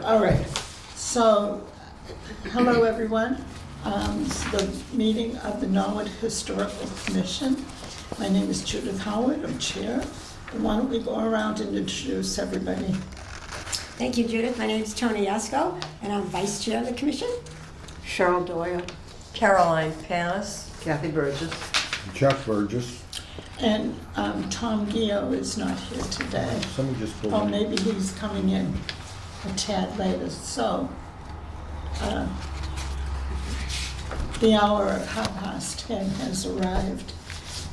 All right, so, hello everyone. It's the meeting of the Norwood Historical Commission. My name is Judith Howard, I'm chair. And why don't we go around and introduce everybody? Thank you, Judith. My name is Tony Yasko, and I'm vice chair of the commission. Cheryl Doyle. Caroline Panis. Kathy Burgess. Chuck Burgess. And Tom Gio is not here today. Someone just pulled Oh, in. maybe he's coming in a tad later, so. The hour of 10:30 has arrived,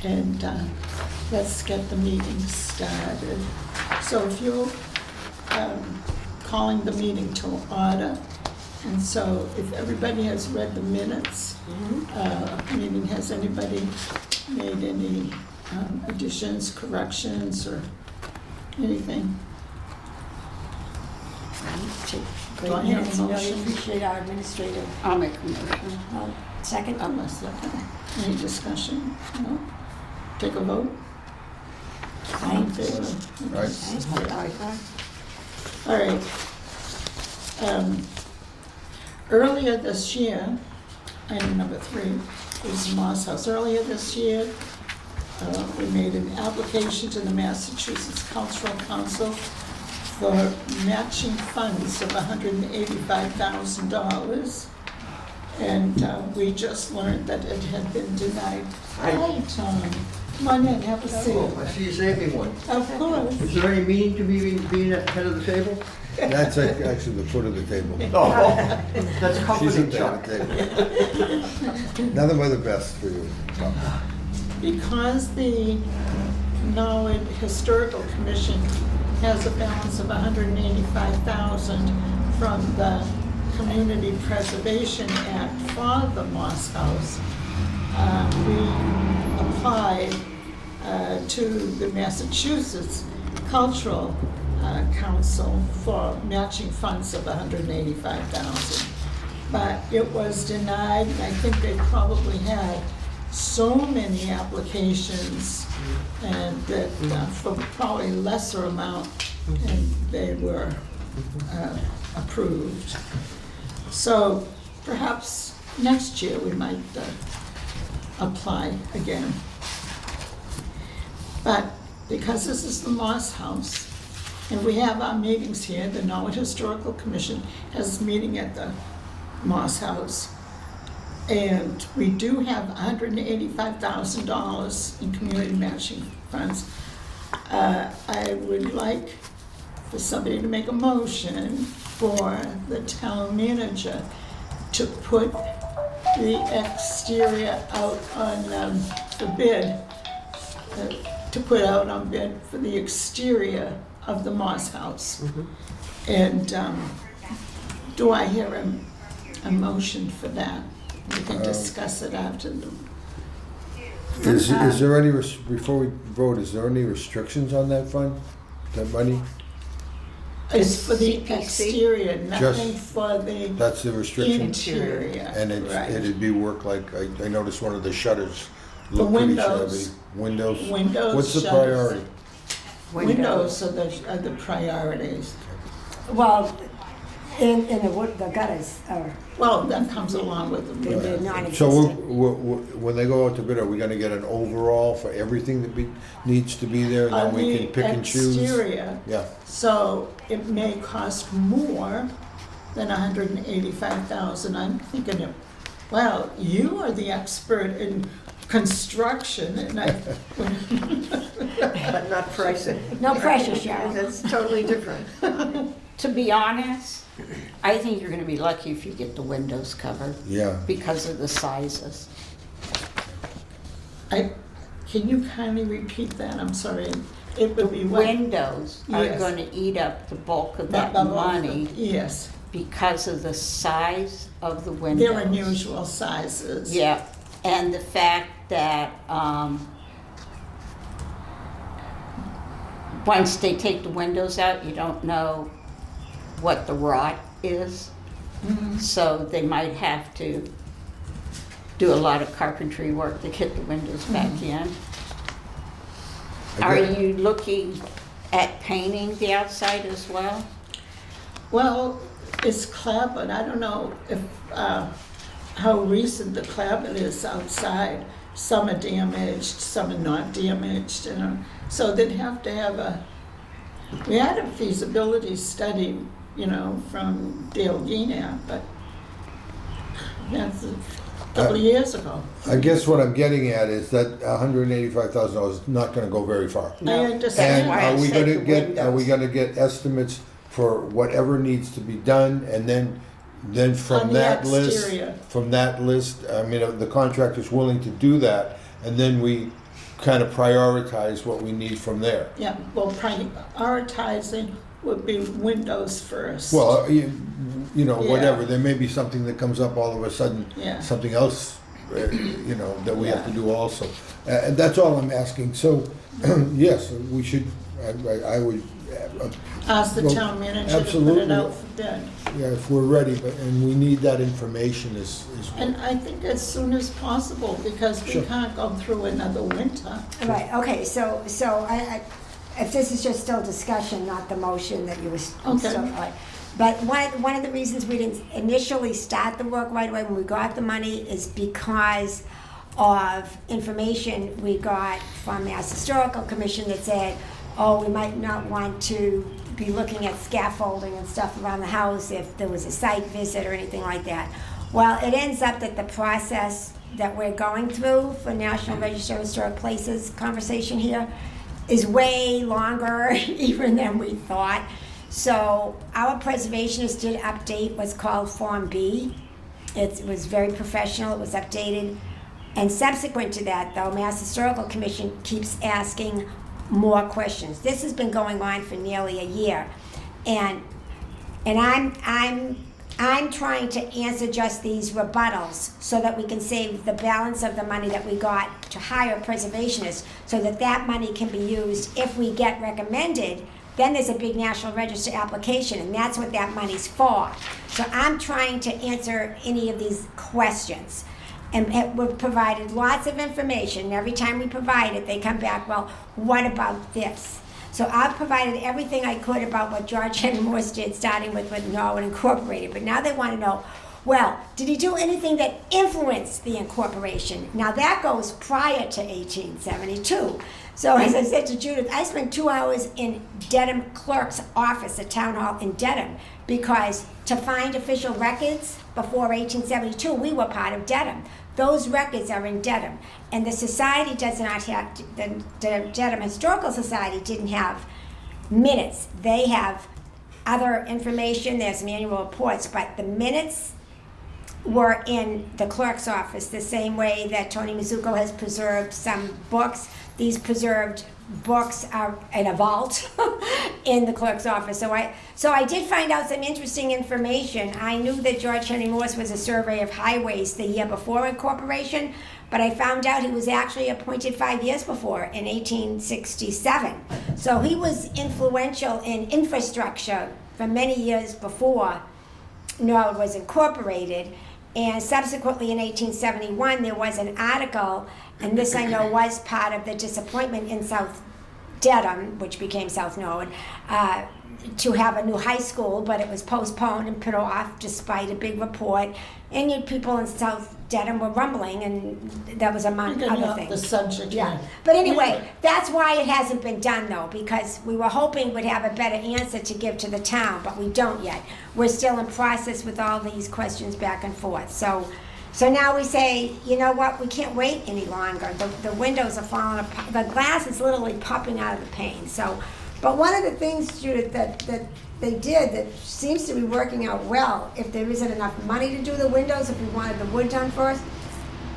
and let's get the meeting started. So if you're calling the meeting to order, and so if everybody has read the minutes, meeting, has anybody made any additions, corrections, or anything? Great Do I hear a minutes. Really motion? appreciate our administrative. I'll make a motion. Second? Unless, any discussion? No? Take a vote? All in favor? Right. All right. Earlier this year, item number 3 is Moss House. Earlier this year, we made an application to the Massachusetts Cultural Council for matching funds of $185,000. And we just learned that it had been denied. Hi, Tom. Come on in, have a seat. Oh, I see you saved me one. Of course. Is there any meaning to me being at the head of the table? That's actually the foot of the table. Oh, that's She's comforting, at the Chuck. head of the table. Nothing but the best for you. Because the Norwood Historical Commission has a balance of $185,000 from the Community Preservation Act for the Moss House, we applied to the Massachusetts Cultural Council for matching funds of $185,000. But it was denied, and I think they probably had so many applications, and that for probably lesser amount, and they were approved. So perhaps next year we might apply again. But because this is the Moss House, and we have our meetings here, the Norwood Historical Commission has a meeting at the Moss House, and we do have $185,000 in community matching funds. I would like for somebody to make a motion for the town manager to put the exterior out on the bid, to put out on bid for the exterior of the Moss House. And do I hear a motion for that? We can discuss it after the. Is there any, before we vote, is there any restrictions on that fund, that money? It's for the CPC? exterior, nothing Just- for the That's the restriction? interior. And Right. it'd be work like, I noticed one of the shutters The looked pretty windows. shabby. Windows? Windows, What's the shutters. priority? Windows are the priorities. Well, in the wood, the gutters are, Well, that comes along with the they're windows. So non-existent. when they go out to bid, are we gonna get an overall for everything that needs to be there? And On then we can pick and the choose? exterior, Yeah, so it may cost more than $185,000. I'm thinking, well, you are the expert in construction, and I, But not pricing. No pressure, Cheryl. That's totally different. To be honest, I think you're gonna be lucky if you get the windows covered yeah. because of the sizes. can you kindly repeat that? I'm sorry. It would be what? Windows are Yes. gonna eat up the bulk of that That- money Yes, because of the size of the windows. they're unusual sizes. Yeah, and the fact that, once they take the windows out, you don't know what the rot is. So they might have to do a lot of carpentry work to get the windows back in. Are you looking at painting the outside as well? Well, it's clapboard. I don't know if, how recent the clapboard is outside. Some are damaged, some are not damaged, you know. So they'd have to have we had a feasibility study, you know, from Dale Geenap, but that's a couple of years ago. I guess what I'm getting at is that $185,000 is not gonna go very far. I understand. And why I are we said gonna the get, are we windows. gonna get estimates for whatever needs to be done, and then from On the that exterior. list, I mean, the contractor's willing to do that, and then we kind of prioritize what we need from there. Yeah, well, prioritizing would be windows first. Well, you know, Yeah. whatever, there may be something that comes up all of a sudden, Yeah. something else, you know, that we have to Yeah. do also. And that's all I'm asking, so, yes, we should, I would, Ask the well, town manager to put absolutely. it out for bid. yeah, if we're ready, but, and we need that information as And I think as soon as possible, because we Sure. can't go through another winter. Right, okay, so if this is just still discussion, not the motion that you was. Okay. all right. But one of the reasons we didn't initially start the work right away when we got the money is because of information we got from Mass Historical Commission that said, oh, we might not want to be looking at scaffolding and stuff around the house if there was a site visit or anything like that. Well, it ends up that the process that we're going through for National Register of Historic Places conversation here is way longer even than we thought. So our preservationist did update what's called Form B. It was very professional, it was updated. And subsequent to that, though, Mass Historical Commission keeps asking more questions. This has been going on for nearly a year. And I'm trying to answer just these rebuttals so that we can save the balance of the money that we got to hire preservationists, so that that money can be used if we get recommended. Then there's a big National Register application, and that's what that money's for. So I'm trying to answer any of these questions. And we've provided lots of information, and every time we provide it, they come back, well, what about this? So I've provided everything I could about what George Henry Morse did, starting with Norwood Incorporated. But now they want to know, well, did he do anything that influenced the incorporation? Now that goes prior to 1872. So as I said to Judith, I spent 2 hours in Dedham Clerk's office at Town Hall in Dedham, because to find official records before 1872, we were part of Dedham. Those records are in Dedham. And the society does not have, the Dedham Historical Society didn't have minutes. They have other information, there's some annual reports, but the minutes were in the clerk's office, the same way that Tony Mizuko has preserved some books. These preserved books are in a vault in the clerk's office. So I did find out some interesting information. I knew that George Henry Morse was a surveyor of highways the year before incorporation, but I found out he was actually appointed 5 years before, in 1867. So he was influential in infrastructure for many years before Norwood was incorporated. And subsequently in 1871, there was an article, and this I know was part of the disappointment in South Dedham, which became South Norwood, to have a new high school, but it was postponed and put off despite a big report. And yet people in South Dedham were rumbling, and that was among We're getting other off things. the subject Yeah, here. but anyway, that's why it hasn't been done though, because we were hoping we'd have a better answer to give to the town, but we don't yet. We're still in process with all these questions back and forth. So now we say, you know what, we can't wait any longer. The windows are falling apart, the glass is literally popping out of the pane. So, but one of the things, Judith, that they did that seems to be working out well, if there isn't enough money to do the windows, if we wanted the wood done first,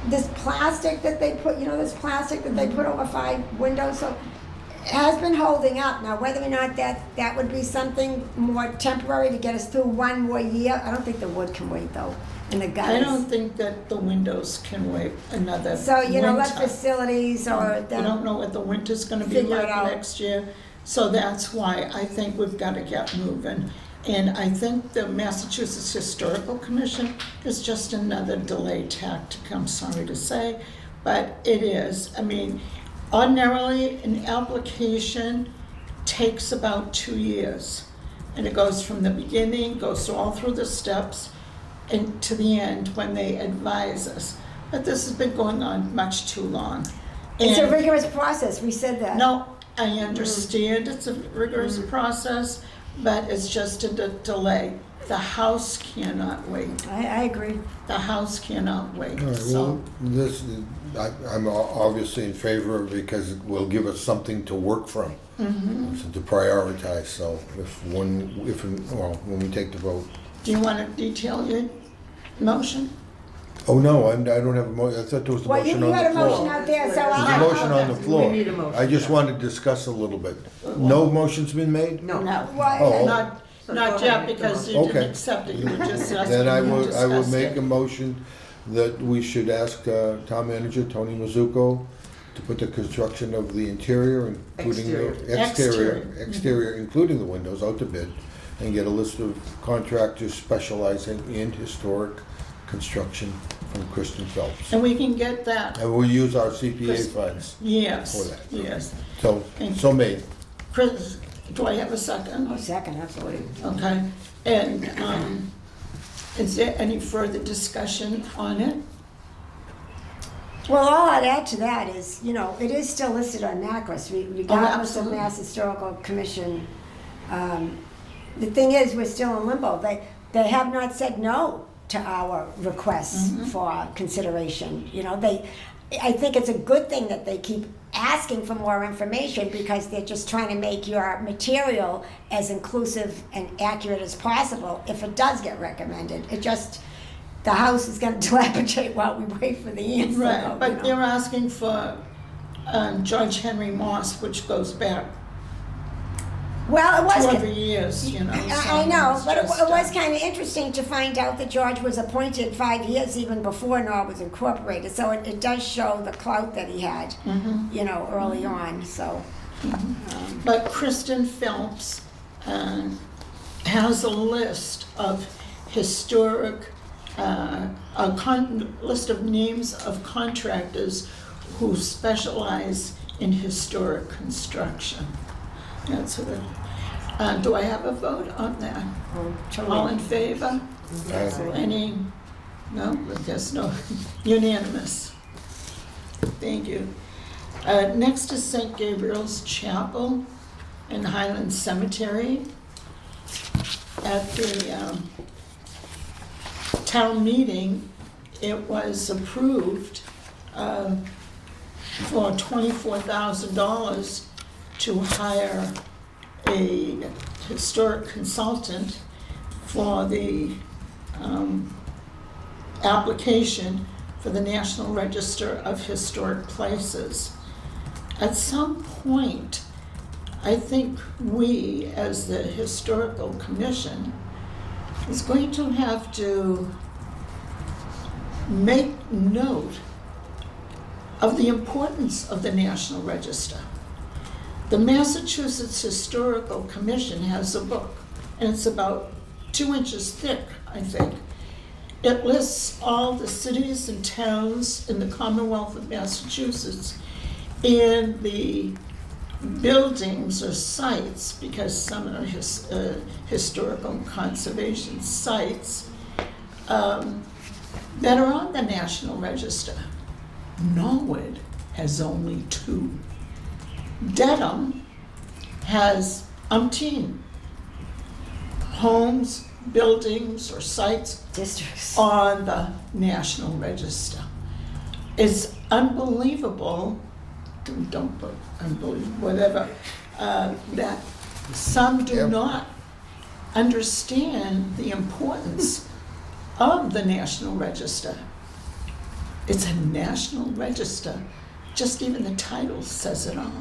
this plastic that they put, over 5 windows, so it has been holding up. Now, whether or not that would be something more temporary to get us through 1 more year, I don't think the wood can wait though, and the gutters. I don't think that the windows can wait another So, let winter. facilities or We don't know what the winter's gonna be Figure it like out. next year. So that's why I think we've got to get moving. And I think the Massachusetts Historical Commission is just another delay tactic, I'm sorry to say, but it is. I mean, ordinarily, an application takes about 2 years. And it goes from the beginning, goes all through the steps, and to the end when they advise us. But this has been going on much too long. It's a And- rigorous process, we said that. No, I understand it's a rigorous process, but it's just a delay. The house cannot wait. I agree. The house cannot wait, All right, so. well, this, I'm obviously in favor of it because it will give us something to work from, to prioritize, so when we take the vote. Do you want to detail your motion? Oh, no, I don't have a motion, I thought there was a Well, you motion on had a the motion floor. out there, so There's a I'll. motion on the floor. We need a motion. I just wanted to discuss a little bit. No motion's been made? No. No. Oh. Not, So not go yet, ahead, make the because you motion. didn't Okay. accept it, you were just asking. Then I to will discuss make it. a motion that we should ask town manager Tony Mizuko to put the construction of the interior, including the exterior, including the windows, out to bid, and get a list of contractors specializing in historic construction from Kristen Phelps. And we can get that, And we'll use our CPA funds. yes, For that. yes. So made. Chris, do I have a second? Oh, second, absolutely. Okay, and is there any further discussion on it? Well, all I'd add to that is, you know, it is still listed on NACRS, regardless of absolutely. Mass Historical Commission. The thing is, we're still in limbo. They have not said no to our requests for consideration. You know, I think it's a good thing that they keep asking for more information because they're just trying to make your material as inclusive and accurate as possible if it does get recommended. The house is gonna dilapidate while we wait for the answer. Right, you but know. they're asking for George Henry Moss, which goes back Well, it was. 200 years, you know. so I know, it's but it just, was kind of interesting to find out that George was appointed 5 years even before NOR was incorporated. So it does show the clout that he had, you know, early on. So But Kristen Phelps has a list of historic, list of names of contractors who specialize in historic construction. That's what it, do I have a vote on that? All in favor? Any, no, I guess no, unanimous. Thank you. Next is St. Gabriel's Chapel in Highland Cemetery. At the town meeting, it was approved for $24,000 to hire a historic consultant for the application for the National Register of Historic Places. At some point, I think we, as the Historical Commission, is going to have to make note of the importance of the National Register. The Massachusetts Historical Commission has a book, and it's about 2 inches thick, I think. It lists all the cities and towns in the Commonwealth of Massachusetts and the buildings or sites, because some are historical and conservation sites, that are on the National Register. Norwood has only 2. Dedham has umpteen homes, buildings, or sites districts. on the National Register. It's unbelievable, don't put unbelievable, whatever, that some do Yep. not understand the importance of the National Register. It's a National Register, just even the title says it all.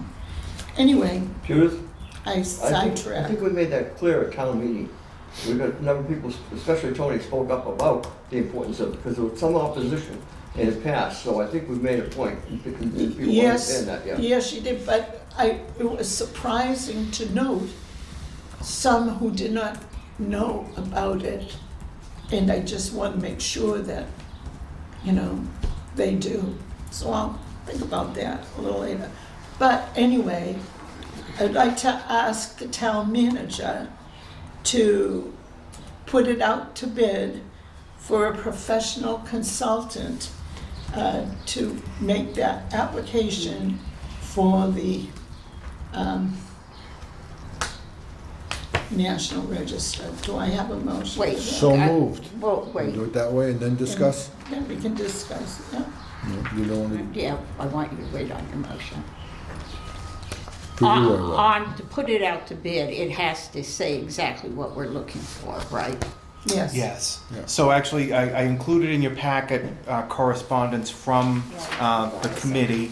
Anyway, Judith? I I think sidetracked. we made that clear at town meeting. We got a number of people, especially Tony, spoke up about the importance of it, because there was some opposition in the past, so I think we've made a point. People Yes, understand that, yeah. yes, you did, but it was surprising to note some who did not know about it. And I just want to make sure that, they do. So I'll think about that a little later. But anyway, I'd like to ask the town manager to put it out to bid for a professional consultant to make that application for the National Register. Do I have a motion? Wait. So moved. Well, We'll wait, do it that way and then discuss? Yeah, we can discuss, yeah. You don't want to yeah, I want you to wait on your motion. preview or what? On, to put it out to bid, it has to say exactly what we're looking for, right? Yes. Yes. Yeah. So actually, I included in your packet correspondence from the committee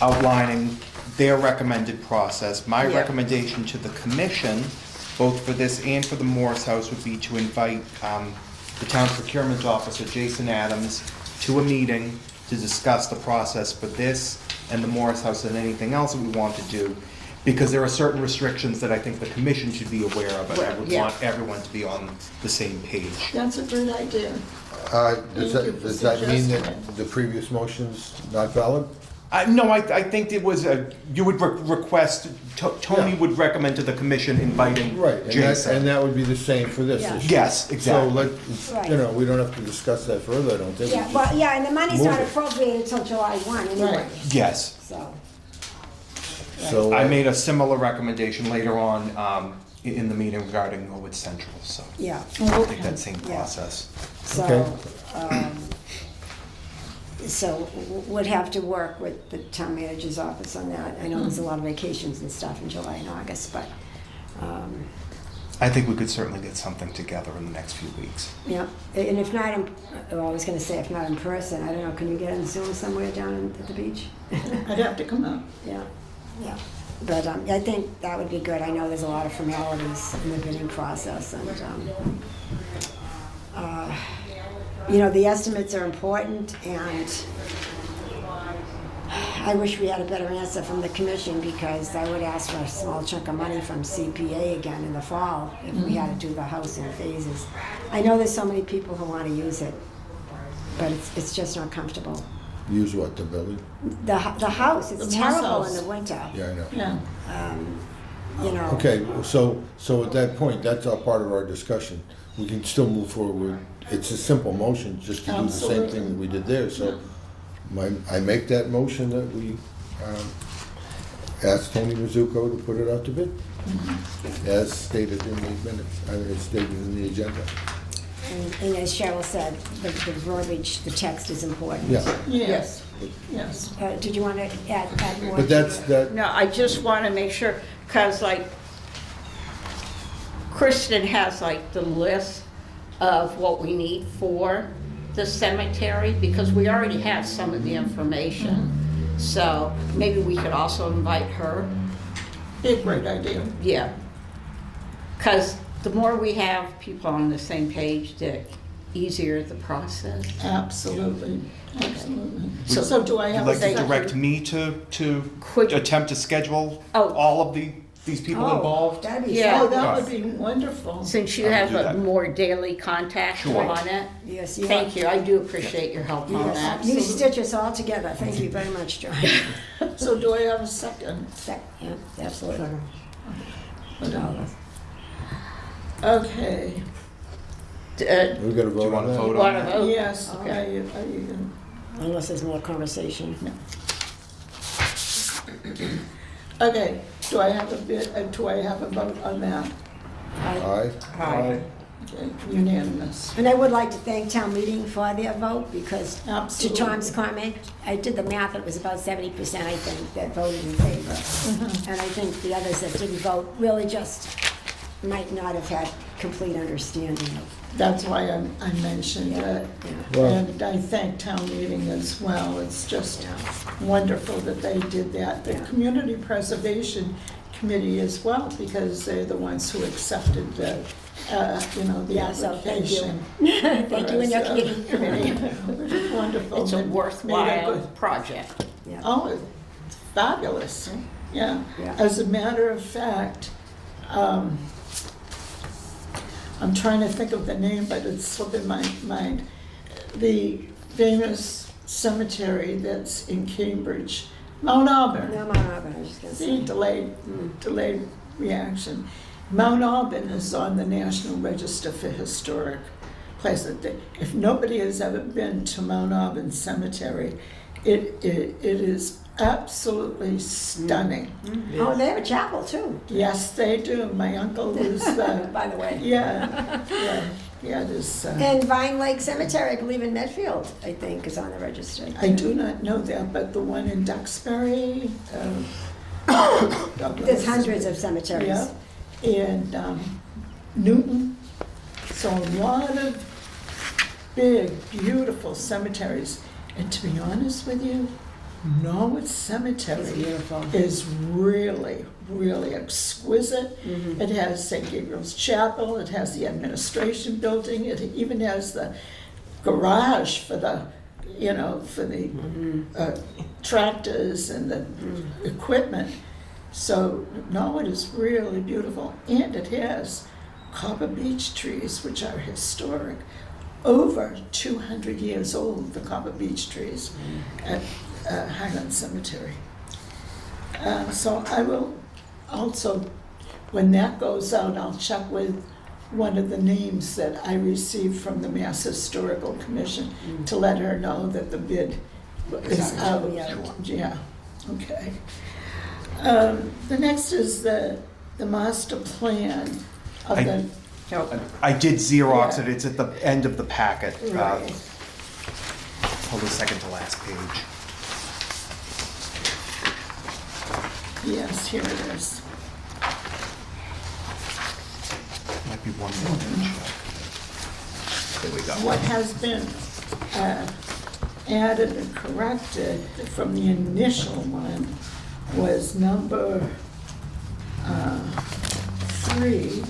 outlining their recommended process. My Yeah. recommendation to the commission, both for this and for the Morris House, would be to invite the town procurement officer, Jason Adams, to a meeting to discuss the process for this and the Morris House and anything else that we want to do, because there are certain restrictions that I think the commission should be aware of, and I would Yeah. want everyone to be on the same page. That's a great idea. Does Thank you for does that mean suggesting that the previous motion's not valid? No, I think it was, you would request, Tony Yeah. would recommend to the commission inviting Right, and Jason. that would be the same for this Yeah. issue. Yes, So exactly. we don't have to discuss that further, I don't think. Yeah, well, yeah, and the money's Move not it. appropriated until July 1 anyway, Right. Yes. so. So, I made a similar recommendation later on in the meeting regarding Norwood Central, so Yeah, I think that same Yeah. process. so, Okay. so would have to work with the town manager's office on that. I know there's a lot of vacations and stuff in July and August, but, I think we could certainly get something together in the next few weeks. yeah. And if not, I was gonna say, if not in person, I don't know, can you get on Zoom somewhere down at the beach? I'd have to come up. Yeah, yeah. But I think that would be good. I know there's a lot of formalities in the bidding process, and, the estimates are important, and I wish we had a better answer from the commission, because I would ask for a small chunk of money from CPA again in the fall if we had to do the house in phases. I know there's so many people who want to use it, but it's just not comfortable. use what, the building? The house, it's The terrible house. in the winter. Yeah, I know. Yeah. Okay, so at that point, that's all part of our discussion. We can still move forward. It's a simple motion, just to do the same thing that we did there, so I make that motion that we ask Tony Mizuko to put it out to bid, as stated in the minutes, as stated in the agenda. And as Cheryl said, the verbiage, the text is important. Yeah, Yes, yes. Did you want to add more? but that's, that, No, I just want to make sure, because Kristen has the list of what we need for the cemetery, because we already have some of the information. So maybe we could also invite her. Be a great idea. Yeah. Because the more we have people on the same page, the easier the process. Absolutely, absolutely. So do I You'd have a like to second? direct me to Could- attempt to schedule Oh. all of these people Oh, involved? That'd be Yeah. Oh, fun. that would be wonderful. Since you I'll have do a that. more daily contact Sure. on it. Yes, you Thank you, I do appreciate your help on that. You stitch us all together. Thank you very much, John. So do I have a second? Yeah, absolutely. Okay, we gotta Do you vote on want to that? vote on Want to that? vote? yes, Okay. are you Unless there's more conversation. okay, do I have a vote on that? Aye? Aye. Okay, unanimous. And I would like to thank town meeting for their vote, because to Absolutely. Tom's comment, I did the math, it was about 70%, I think, that voted in favor. And I think the others that didn't vote really just might not have had complete understanding of. That's why I mentioned it. Well- And I thank town meeting as well. It's just wonderful that they did that. The Community Preservation Committee as well, because they're the ones who accepted the Yeah, so thank you. application. Thank you and your committee. Which is wonderful. It's a Made worthwhile good- project. Yeah. Oh, it's fabulous. Yeah. Yeah. As a matter of fact, I'm trying to think of the name, but it's slipping my mind. The famous cemetery that's in Cambridge, Mount Auburn. No, Mount Auburn, I was just gonna See, say. delayed reaction. Mount Auburn is on the National Register for Historic Places. If nobody has ever been to Mount Auburn Cemetery, it is absolutely stunning. Oh, they have a chapel too, Yes, they do. My uncle was, by the way. yeah, there's, And Vine Lake Cemetery, I believe in Medfield, I think, is on the register. I do not know that, but the one in Duxbury, There's hundreds of cemeteries. Yeah, and Newton. So a lot of big, beautiful cemeteries. And to be honest with you, Norwood Cemetery It's beautiful. is really, really exquisite. Mm-hmm. It has St. Gabriel's Chapel, it has the administration building, it even has the garage for the, for the tractors and the equipment. So Norwood is really beautiful, and it has copper beech trees, which are historic. Over 200 years old, the copper beech trees at Highland Cemetery. So I will also, when that goes out, I'll check with one of the names that I received from the Mass Historical Commission to let her know that the bid is out. Yeah, okay. The next is the master plan of the, I did Xerox Yeah. it, it's at the end of the packet. right, Hold the second to last page. yes, here it is. Might be one more page. There we go. What has been added and corrected from the initial one was number 3.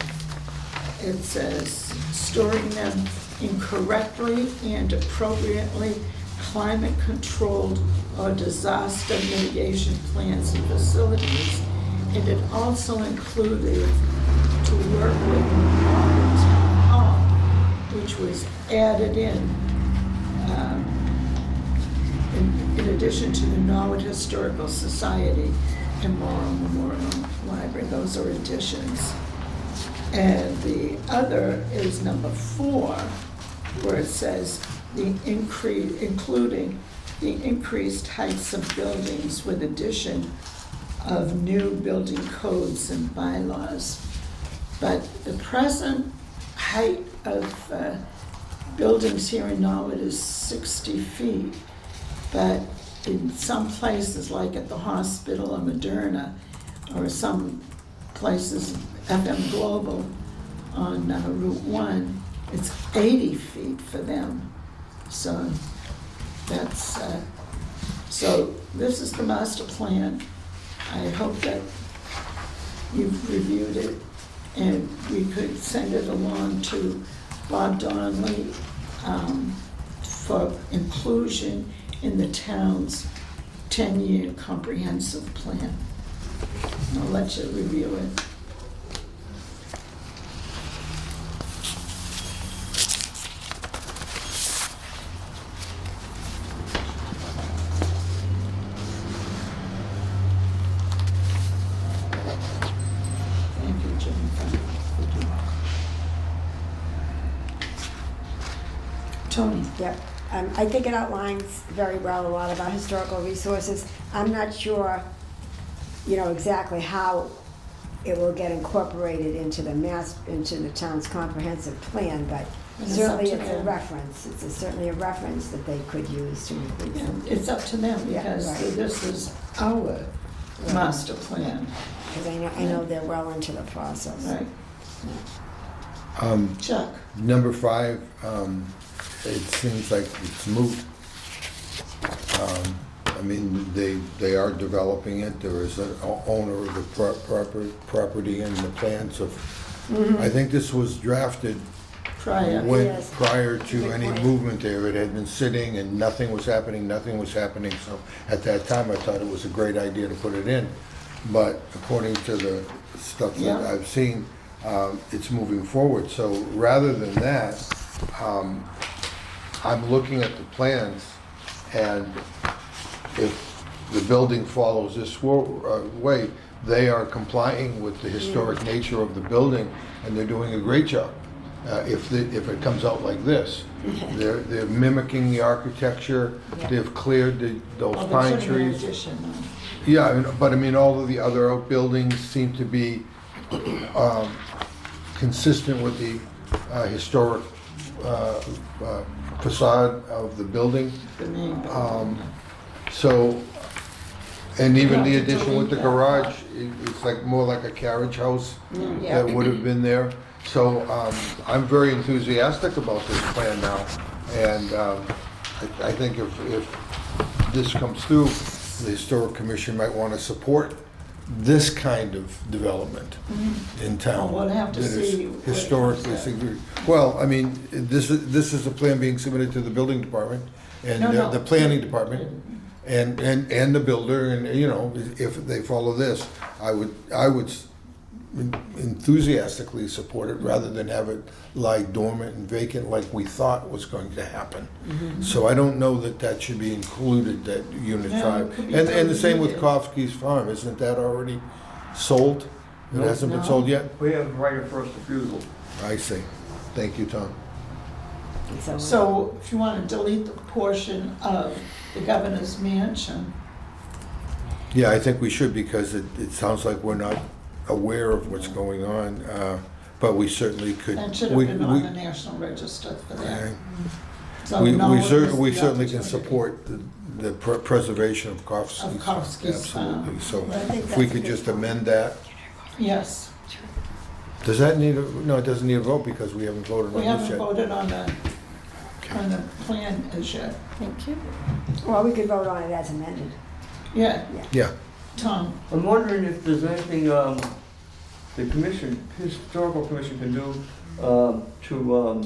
It says storing them incorrectly and appropriately, climate-controlled or disaster mitigation plans and facilities. And it also included to work with Auburn Town Hall, which was added in addition to the Norwood Historical Society and Morrow Memorial Library. Those are additions. And the other is number 4, where it says including the increased heights of buildings with addition of new building codes and bylaws. But the present height of buildings here in Norwood is 60 feet. But in some places, like at the hospital or Moderna, or some places, FM Global on Route 1, it's 80 feet for them. So that's, so this is the master plan. I hope that you've reviewed it, and we could send it along to Bob Donnelly for inclusion in the town's 10-year comprehensive plan. I'll let you review it. Thank you, Jennifer. Tony? Yep. I think it outlines very well a lot of our historical resources. I'm not sure, exactly how it will get incorporated into the town's comprehensive plan, but It's up certainly to it's a them. reference. It's certainly a reference that they could use to include Yeah, them. it's up to them, Yeah, because right. this is our master plan, Because I know they're well into the process. right? Um, Chuck? Number 5, it seems like it's moot. I mean, they are developing it, there is an owner of the property and the plans of, I think this was drafted prior. when, Yes. prior to Good any point. movement there, it had been sitting and nothing was happening, so at that time, I thought it was a great idea to put it in. But according to the stuff that Yeah. I've seen, it's moving forward. So rather than that, I'm looking at the plans, and if the building follows this way, they are complying with the historic nature of the building, and they're doing a great job. If it comes out like this, they're mimicking the architecture, they've cleared those Oh, they're pine putting an trees. addition on. Yeah, but I mean, all of the other outbuildings seem to be consistent with the historic facade of the building. The main Um, building. So, and even the You have to addition with the delete that garage, it's like more like a carriage house Yeah. that would have been there. So I'm very enthusiastic about this plan now. And I think if this comes through, the Historic Commission might want to support this kind of development in town. Well, we'll have to that is see what it historically comes at. significant. Well, I mean, this is a plan being submitted to the building department and No, no. the planning department and the builder, and, you know, if they follow this, I would enthusiastically support it rather than have it lie dormant and vacant like we thought was going to happen. So I don't know that should be included, that Unit No, it 5. could be And the same with deleted. Kofsky's Farm, isn't that already sold? It Nope. hasn't been No. sold yet? We have right of first refusal. I see. Thank you, Tom. So if you want to delete the portion of the governor's mansion, Yeah, I think we should, because it sounds like we're not aware of what's going on, but we certainly could. that should have we- been on we- the National Register for that. Okay. So We, now we it cer- was we the certainly can opportunity support the preservation of Kofsky's. Of Kofsky's farm. Absolutely, so I think if we that's a could good just point. amend that. Yes, Does that need no, it doesn't need a vote because we haven't voted we on this haven't yet. voted on the plan as yet. Thank you. Well, we could vote on it as amended. Yeah, Yeah, Tom, I'm wondering if there's anything the commission, historical commission can do to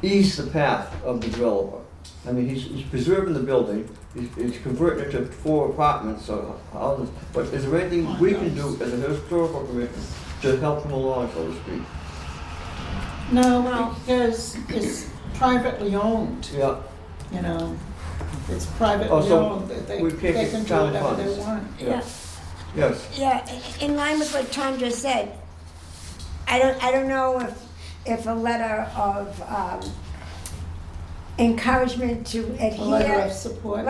ease the path of the developer. I mean, he's preserving the building, he's converting it to 4 apartments or houses, but is there anything we can do as a historical commission to help him along, so to speak? no, No. because it's privately owned, Yeah, you know. It's privately Oh, so owned, that they we can't they get can do town whatever they funds. want. yeah, yes. Yeah, in line with what Tom just said, I don't know if a letter of encouragement to A letter of adhere, support.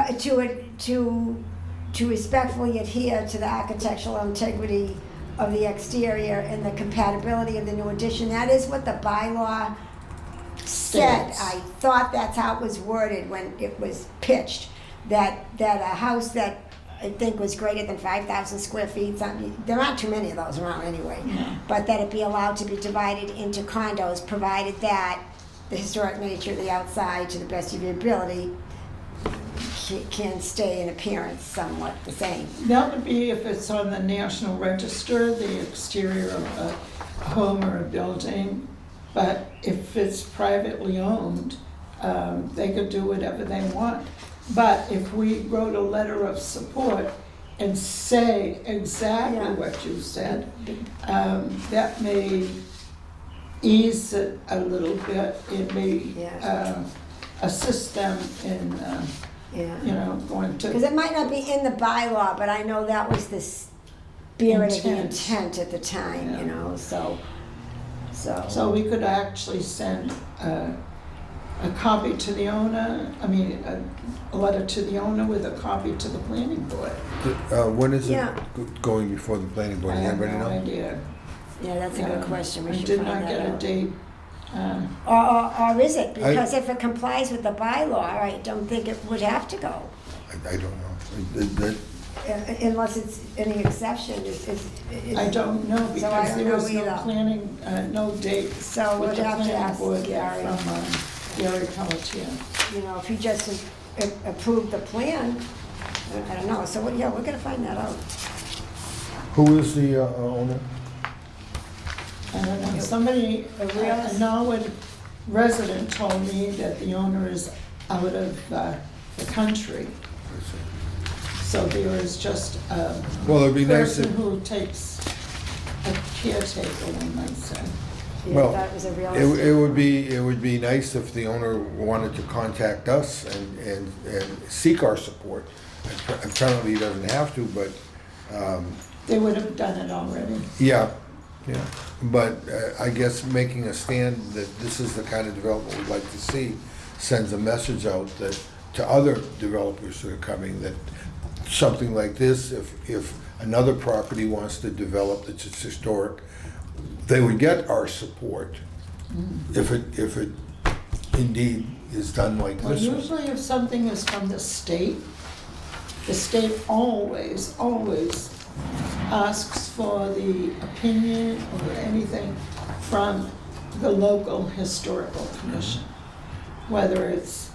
to respectfully adhere to the architectural integrity of the exterior and the compatibility of the new addition. That is what the bylaw said. States. I thought that's how it was worded when it was pitched, that a house that I think was greater than 5,000 square feet, there aren't too many of those around anyway, but that it be allowed to be divided into condos, provided that the historic nature of the outside, to the best of your ability, can stay in appearance somewhat the same. That would be if it's on the National Register, the exterior of a home or a building. But if it's privately owned, they could do whatever they want. But if we wrote a letter of support and say exactly Yeah. what you said, that may ease it a little bit. It may Yes. assist them in, Yeah. going Because to, it might not be in the bylaw, but I know that was the spirit of the Intent. intent at the time, Yeah. you know, so. so we could actually send a copy to the owner, a letter to the owner with a copy to the planning board. when is it Yeah. going before the planning board? I have Anybody no know? idea. Yeah, that's a good question, we I should did find not that get a out. date. Or is it? Because if it complies with the bylaw, I don't think it would have to go, I don't know. unless it's any exception, I don't know So I because don't there was know no either. planning, no date So with we'd the have to planning ask board Gary. from Gary Pelletier. You know, if you just approve the plan, I don't know, so, yeah, we're gonna find that out. Who is the owner? I don't know, somebody, a Norwood resident told me that the owner is out of the country. So there is just a Well, it'd be nice person if, who takes a caretaker, one might say. Yeah, well, that was a real it would be nice if the owner wanted to contact us and seek our support. Apparently he doesn't have to, but, They would have done it already. yeah, yeah. But I guess making a stand that this is the kind of development we'd like to see sends a message out that, to other developers that are coming, that something like this, if another property wants to develop that's historic, they would get our support if it indeed is done like Well, this one. usually if something is from the state always asks for the opinion or anything from the local historical commission. Whether it's,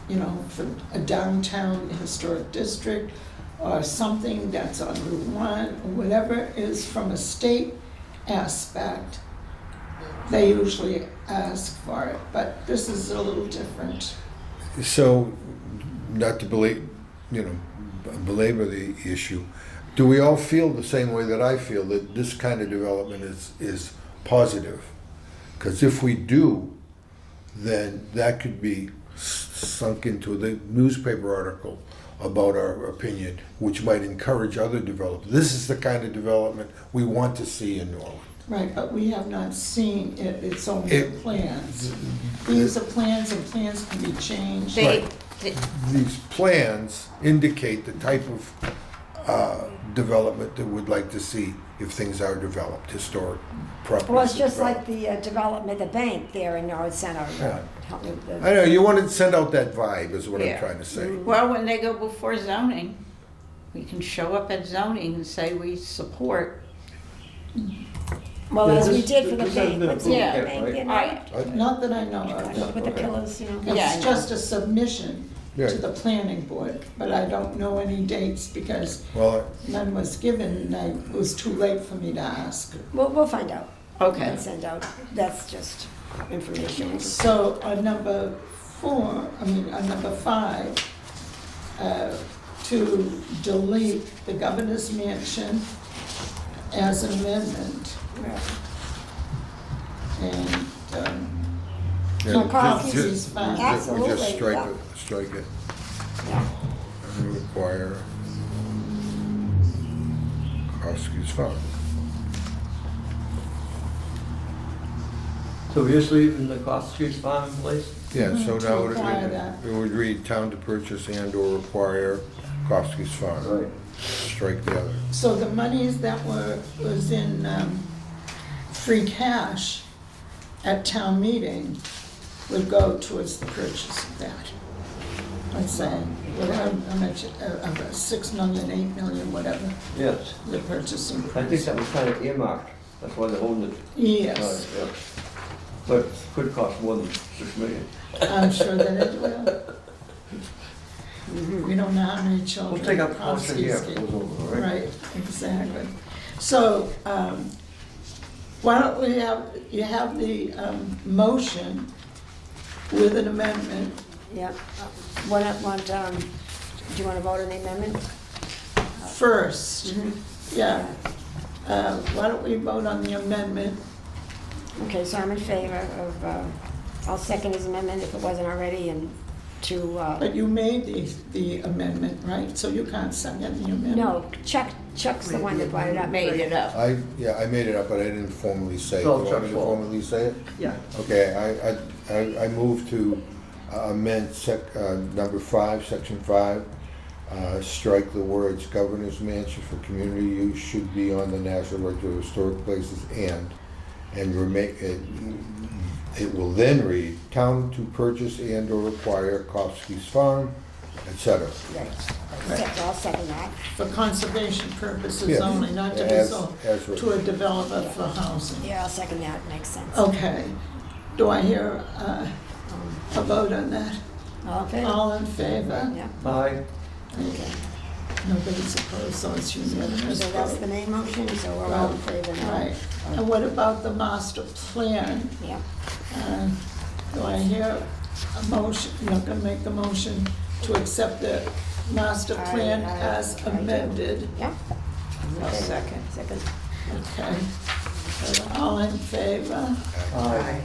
from a downtown historic district or something that's on Route 1, or whatever is from a state aspect, they usually ask for it, but this is a little different. So, not to belabor the issue, do we all feel the same way that I feel, that this kind of development is positive? Because if we do, then that could be sunk into the newspaper article about our opinion, which might encourage other developers. This is the kind of development we want to see in Norwood. Right, but we have not seen it, it's only plans. These are plans, and plans can be changed. They, These plans indicate the type of development that we'd like to see if things are developed, historic properties. Well, it's just developed. like the development, the bank there in Norwood Center. Yeah. Help me with the- I know, you want to send out that vibe, is what I'm Yeah. trying to say. well, when they go before zoning, we can show up at zoning and say we support. Well, Yeah, as we this- did for the this hasn't bank, been what's the approved yet, bank right? there I, now? Not that I know of. With the pillars, Yeah, I It's know. just a submission Yeah. to the planning board, but I don't know any dates because Well, none was given, and it was too late for me to ask. We'll find out. Okay. And send out, that's just information. So on number 5, to delete the governor's mansion as an amendment, and, yeah, No, Carl, just- he's- is fine. we Absolutely, just strike yeah. it, strike it. Yeah. And require Kosky's fund. So we're just leaving the Kosky's farm in place? Yeah, so To now require that. it would read town to purchase and/or require Kosky's fund. Right. Strike the other. so the monies that was in free cash at town meeting would go towards the purchase of that. Let's say, whatever, how much, 6 million, 8 million, whatever, Yes. the purchasing I price. think that was kind of earmarked, that's why they owned it. Yes, Yep. But it could cost more than 6 million. I'm sure that it will. We don't know how many children. We'll take up portion here, Kosky's goes get. over, right? Right, exactly. So, why don't we you have the motion with an amendment. Yeah. Do you want to vote on the amendment? First, yeah. Why don't we vote on the amendment? Okay, so I'm in favor of, I'll second his amendment if it wasn't already, and to, But you made the amendment, right? So you can't second the amendment? no, Chuck's the one that brought it up. made it up. I made it up, but I didn't formally say it. So Do you want me to Chuck's fault. formally say it? Yeah. Okay, I move to amend number 5, section 5, strike the words governor's mansion for community use should be on the National Register of Historic Places and remain, it will then read, town to purchase and/or acquire Kosky's farm, etc. Right. I'll second that. For conservation purposes Yeah. only, not to be As sold written. to a developer for housing. Yeah, I'll second that, makes sense. Okay. Do I hear a vote on that? All in favor? All in favor? Yeah, Aye. Okay. Nobody's opposed, so it's unanimous. So that's the main motion, so we're all in favor now. Right, and what about the master plan? Yeah. Do I hear a motion, you're not gonna make the motion to accept the master plan as I do. amended? Yeah. I'll Okay. second. Second. Okay, so all in favor? Aye.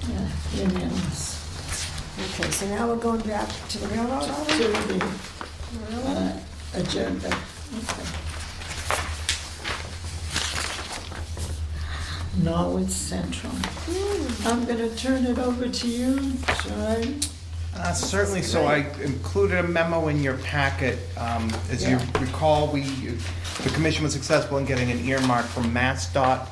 Yeah, unanimous. Okay, so now we're going back to the railroad To already? the agenda. Okay. Norwood Central. I'm gonna turn it over to you, John. Certainly, so I included a memo in your packet. As you Yeah. recall, the commission was successful in getting an earmark from MassDOT.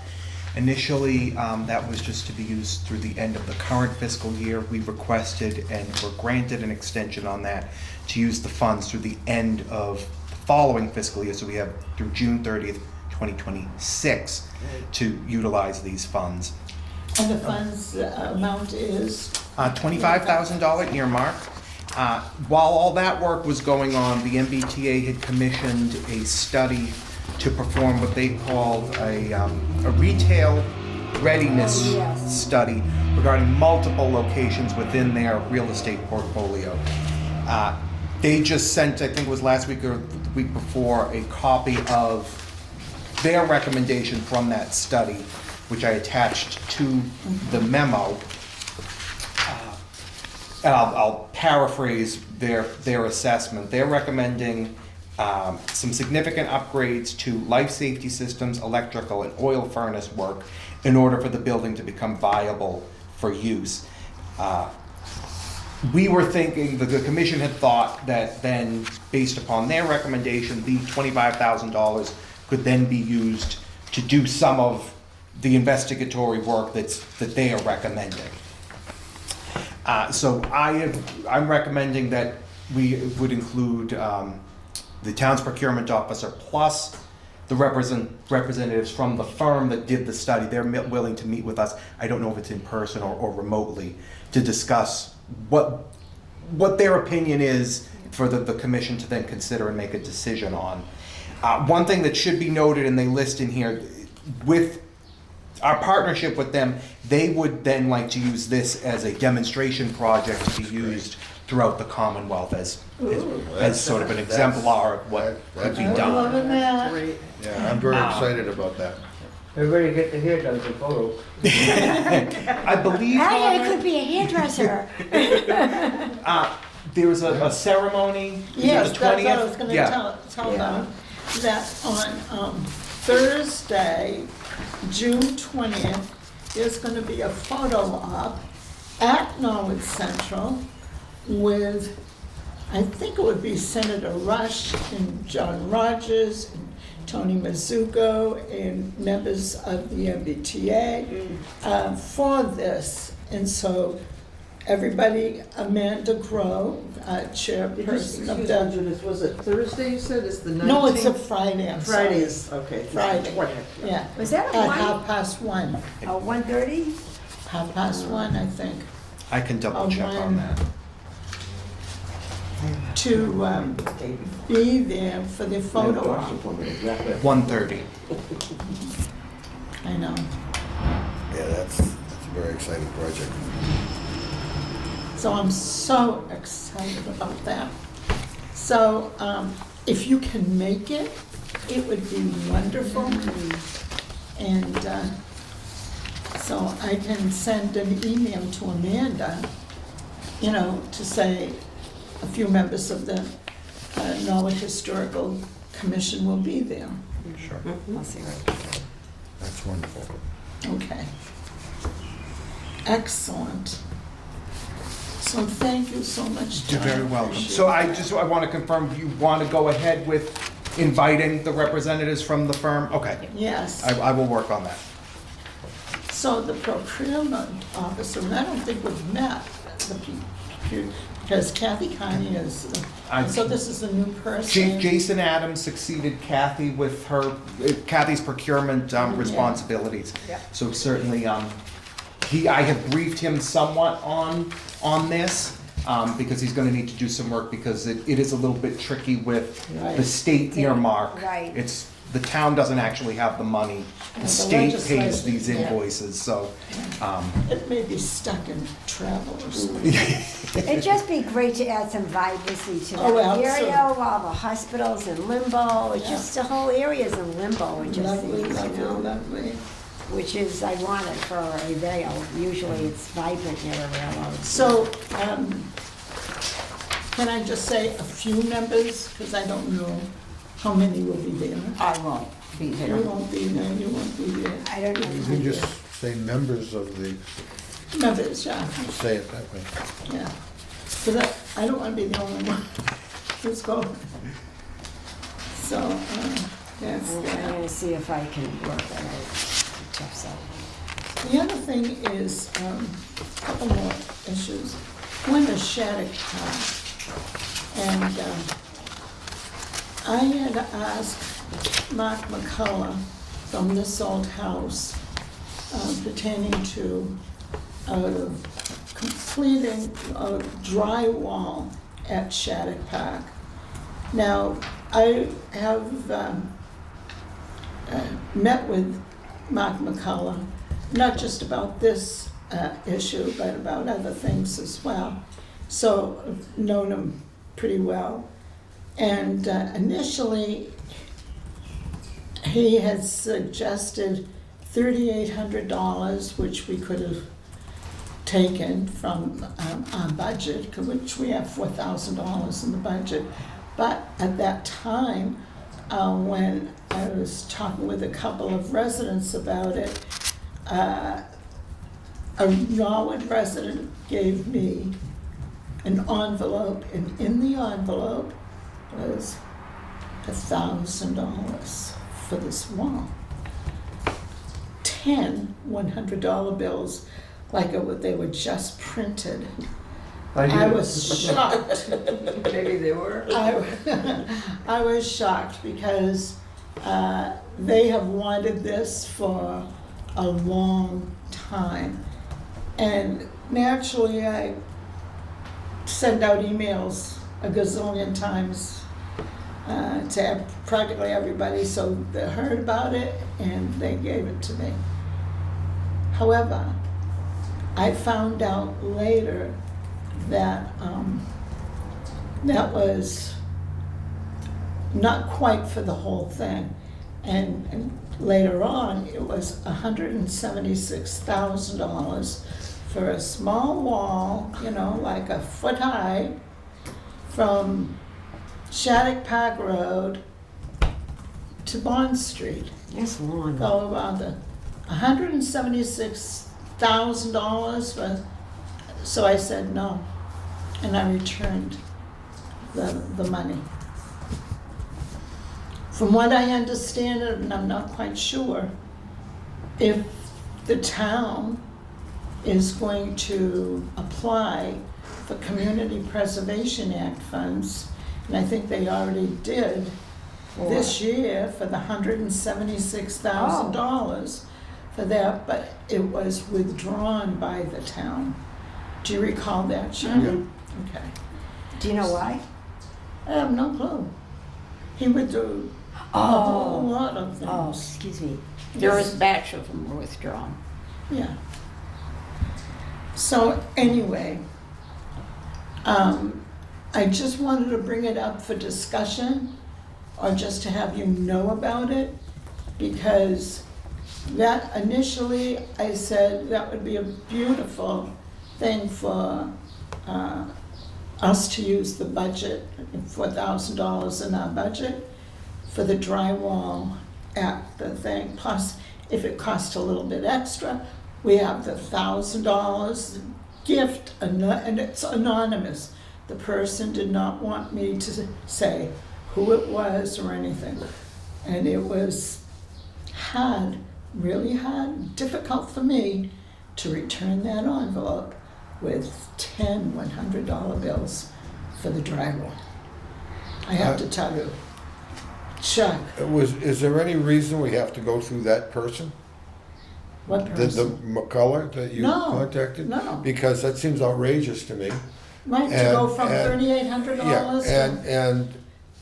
Initially, that was just to be used through the end of the current fiscal year. We requested and were granted an extension on that to use the funds through the end of the following fiscal year. So we have through June 30th, 2026 to utilize these funds. And the funds amount is? $25,000 earmark. While all that work was going on, the MBTA had commissioned a study to perform what they called a retail readiness Yes. study regarding multiple locations within their real estate portfolio. They just sent, I think it was last week or the week before, a copy of their recommendation from that study, which I attached to the memo. And I'll paraphrase their assessment. They're recommending some significant upgrades to life safety systems, electrical, and oil furnace work in order for the building to become viable for use. We were thinking, the commission had thought that then, based upon their recommendation, the $25,000 could then be used to do some of the investigatory work that they are recommending. So I'm recommending that we would include the town's procurement officer plus the representatives from the firm that did the study. They're willing to meet with us. I don't know if it's in person or remotely, to discuss what their opinion is for the commission to then consider and make a decision on. One thing that should be noted, and they list in here, with our partnership with them, they would then like to use this as a demonstration project to be used throughout the Commonwealth as sort of an exemplar of what could be I'm done. loving that. Great. Yeah, I'm very excited about that. Everybody get to hear those photos. I believe, Hey, it Robert, could be a hairdresser. there was a ceremony. Yes, the that's what I 20th? was gonna Yeah. tell them, that on Thursday, June 20th, there's gonna be a photo op at Norwood Central with, I think it would be Senator Rush and John Rogers and Tony Mizuko and members of the MBTA for this. And so everybody, Amanda Crowe, chairperson of the, Judith, was it Thursday you said? It's the 19th? no, it's a Friday, I'm sorry. Friday is, okay. Friday. 20th. Yeah. Was that At a one? 1:30. 1:30? 1:30, I think, I can double check on one. that. to be there for the photo op. 1:30. I know. Yeah, that's a very exciting project. So I'm so excited about that. So if you can make it, it would be wonderful. And so I can send an email to Amanda, to say a few members of the Norwood Historical Commission will be there. Sure. I'll see what. That's wonderful. Okay. Excellent. So thank you so much, You're John. very welcome. Appreciate So I that. want to confirm, you want to go ahead with inviting the representatives from the firm? Okay, Yes. I will work on that. So the procurement officer, and I don't think we've met, because Kathy Connie is, so this is a new person. Jason Adams succeeded Kathy with Kathy's procurement responsibilities. Yeah. So certainly, I have briefed him somewhat on this. because he's gonna need to do some work, because it is a little bit tricky with the Right. state earmark. Right. It's, the town doesn't actually have the money, And the the state pays legislature- these yeah. invoices, so, It may be stuck in travel or something. It'd just be great to add some vibrancy to Oh, that area, absolutely. all the hospitals in limbo, it's just the whole area's in limbo, it just Lovely, seems, you lovely, know, lovely. which is ironic for a Vale. Usually it's vibrant near a railroad. So, can I just say a few members, because I don't know how many will be there. I won't be You there. won't be there, you won't be there. I don't know. You can just say members of the, Members, yeah, say it that way. yeah. Because I don't want to be the only one who's going. So, that's I'm that. gonna see if I can work that out. Jeff's out. The other thing is, a couple more issues. One is Shattuck Park. And I had asked Mark McCullough from This Old House pertaining to completing a drywall at Shattuck Park. Now, I have met with Mark McCullough, not just about this issue, but about other things as well. So I've known him pretty well. And initially, he had suggested $3,800, which we could have taken from our budget, which we have $4,000 in the budget. But at that time, when I was talking with a couple of residents about it, a Norwood resident gave me an envelope, and in the envelope was $1,000 for this wall. 10 $100 bills, like they were just printed. I was shocked. Maybe they were. I was shocked because they have wanted this for a long time. And naturally, I send out emails a gazillion times to practically everybody, so they heard about it and they gave it to me. However, I found out later that that was not quite for the whole thing. And later on, it was $176,000 for a small wall, like a foot high, from Shattuck Park Road to Bond Street. That's long. Go about the $176,000 for, so I said no, and I returned the money. From what I understand, and I'm not quite sure, if the town is going to apply for Community Preservation Act funds, and I think they already did this year for the $176,000 for that, but it was withdrawn by the town. Do you recall that, Sharon? Okay. Do you know why? I have no clue. He withdrew a whole lot of things. Oh, excuse me. There was a batch of them were withdrawn. Yeah. So anyway, I just wanted to bring it up for discussion, or just to have you know about it, because that initially I said that would be a beautiful thing for us to use the budget, $4,000 in our budget, for the drywall at the thing. Plus, if it costs a little bit extra, we have the $1,000 gift, and it's anonymous. The person did not want me to say who it was or anything. And it was hard, really hard, difficult for me to return that envelope with 10 $100 bills for the drywall. I have to tell you, Chuck, Is there any reason we have to go through that person? what The person? McCullough that you No, contacted? no. Because that seems outrageous to me. Right, to go And- from and- $3,800 Yeah, to, and,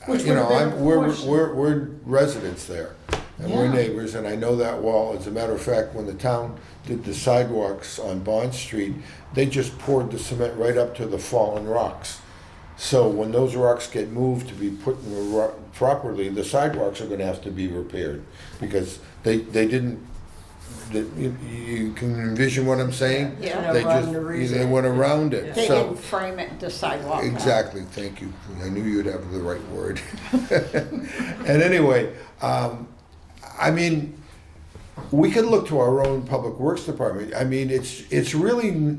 which you know, would have been a we're portion. we're residents there, and we're Yeah. neighbors, and I know that well. As a matter of fact, when the town did the sidewalks on Bond Street, they just poured the cement right up to the fallen rocks. So when those rocks get moved to be put in the properly, the sidewalks are gonna have to be repaired, because they didn't, you can envision what I'm saying? Yeah. They Around just, the reason. they went around it, They so. didn't frame it the sidewalk. Exactly, thank you. I knew you'd have the right word. And anyway, I mean, we could look to our own public works department. I mean, it's really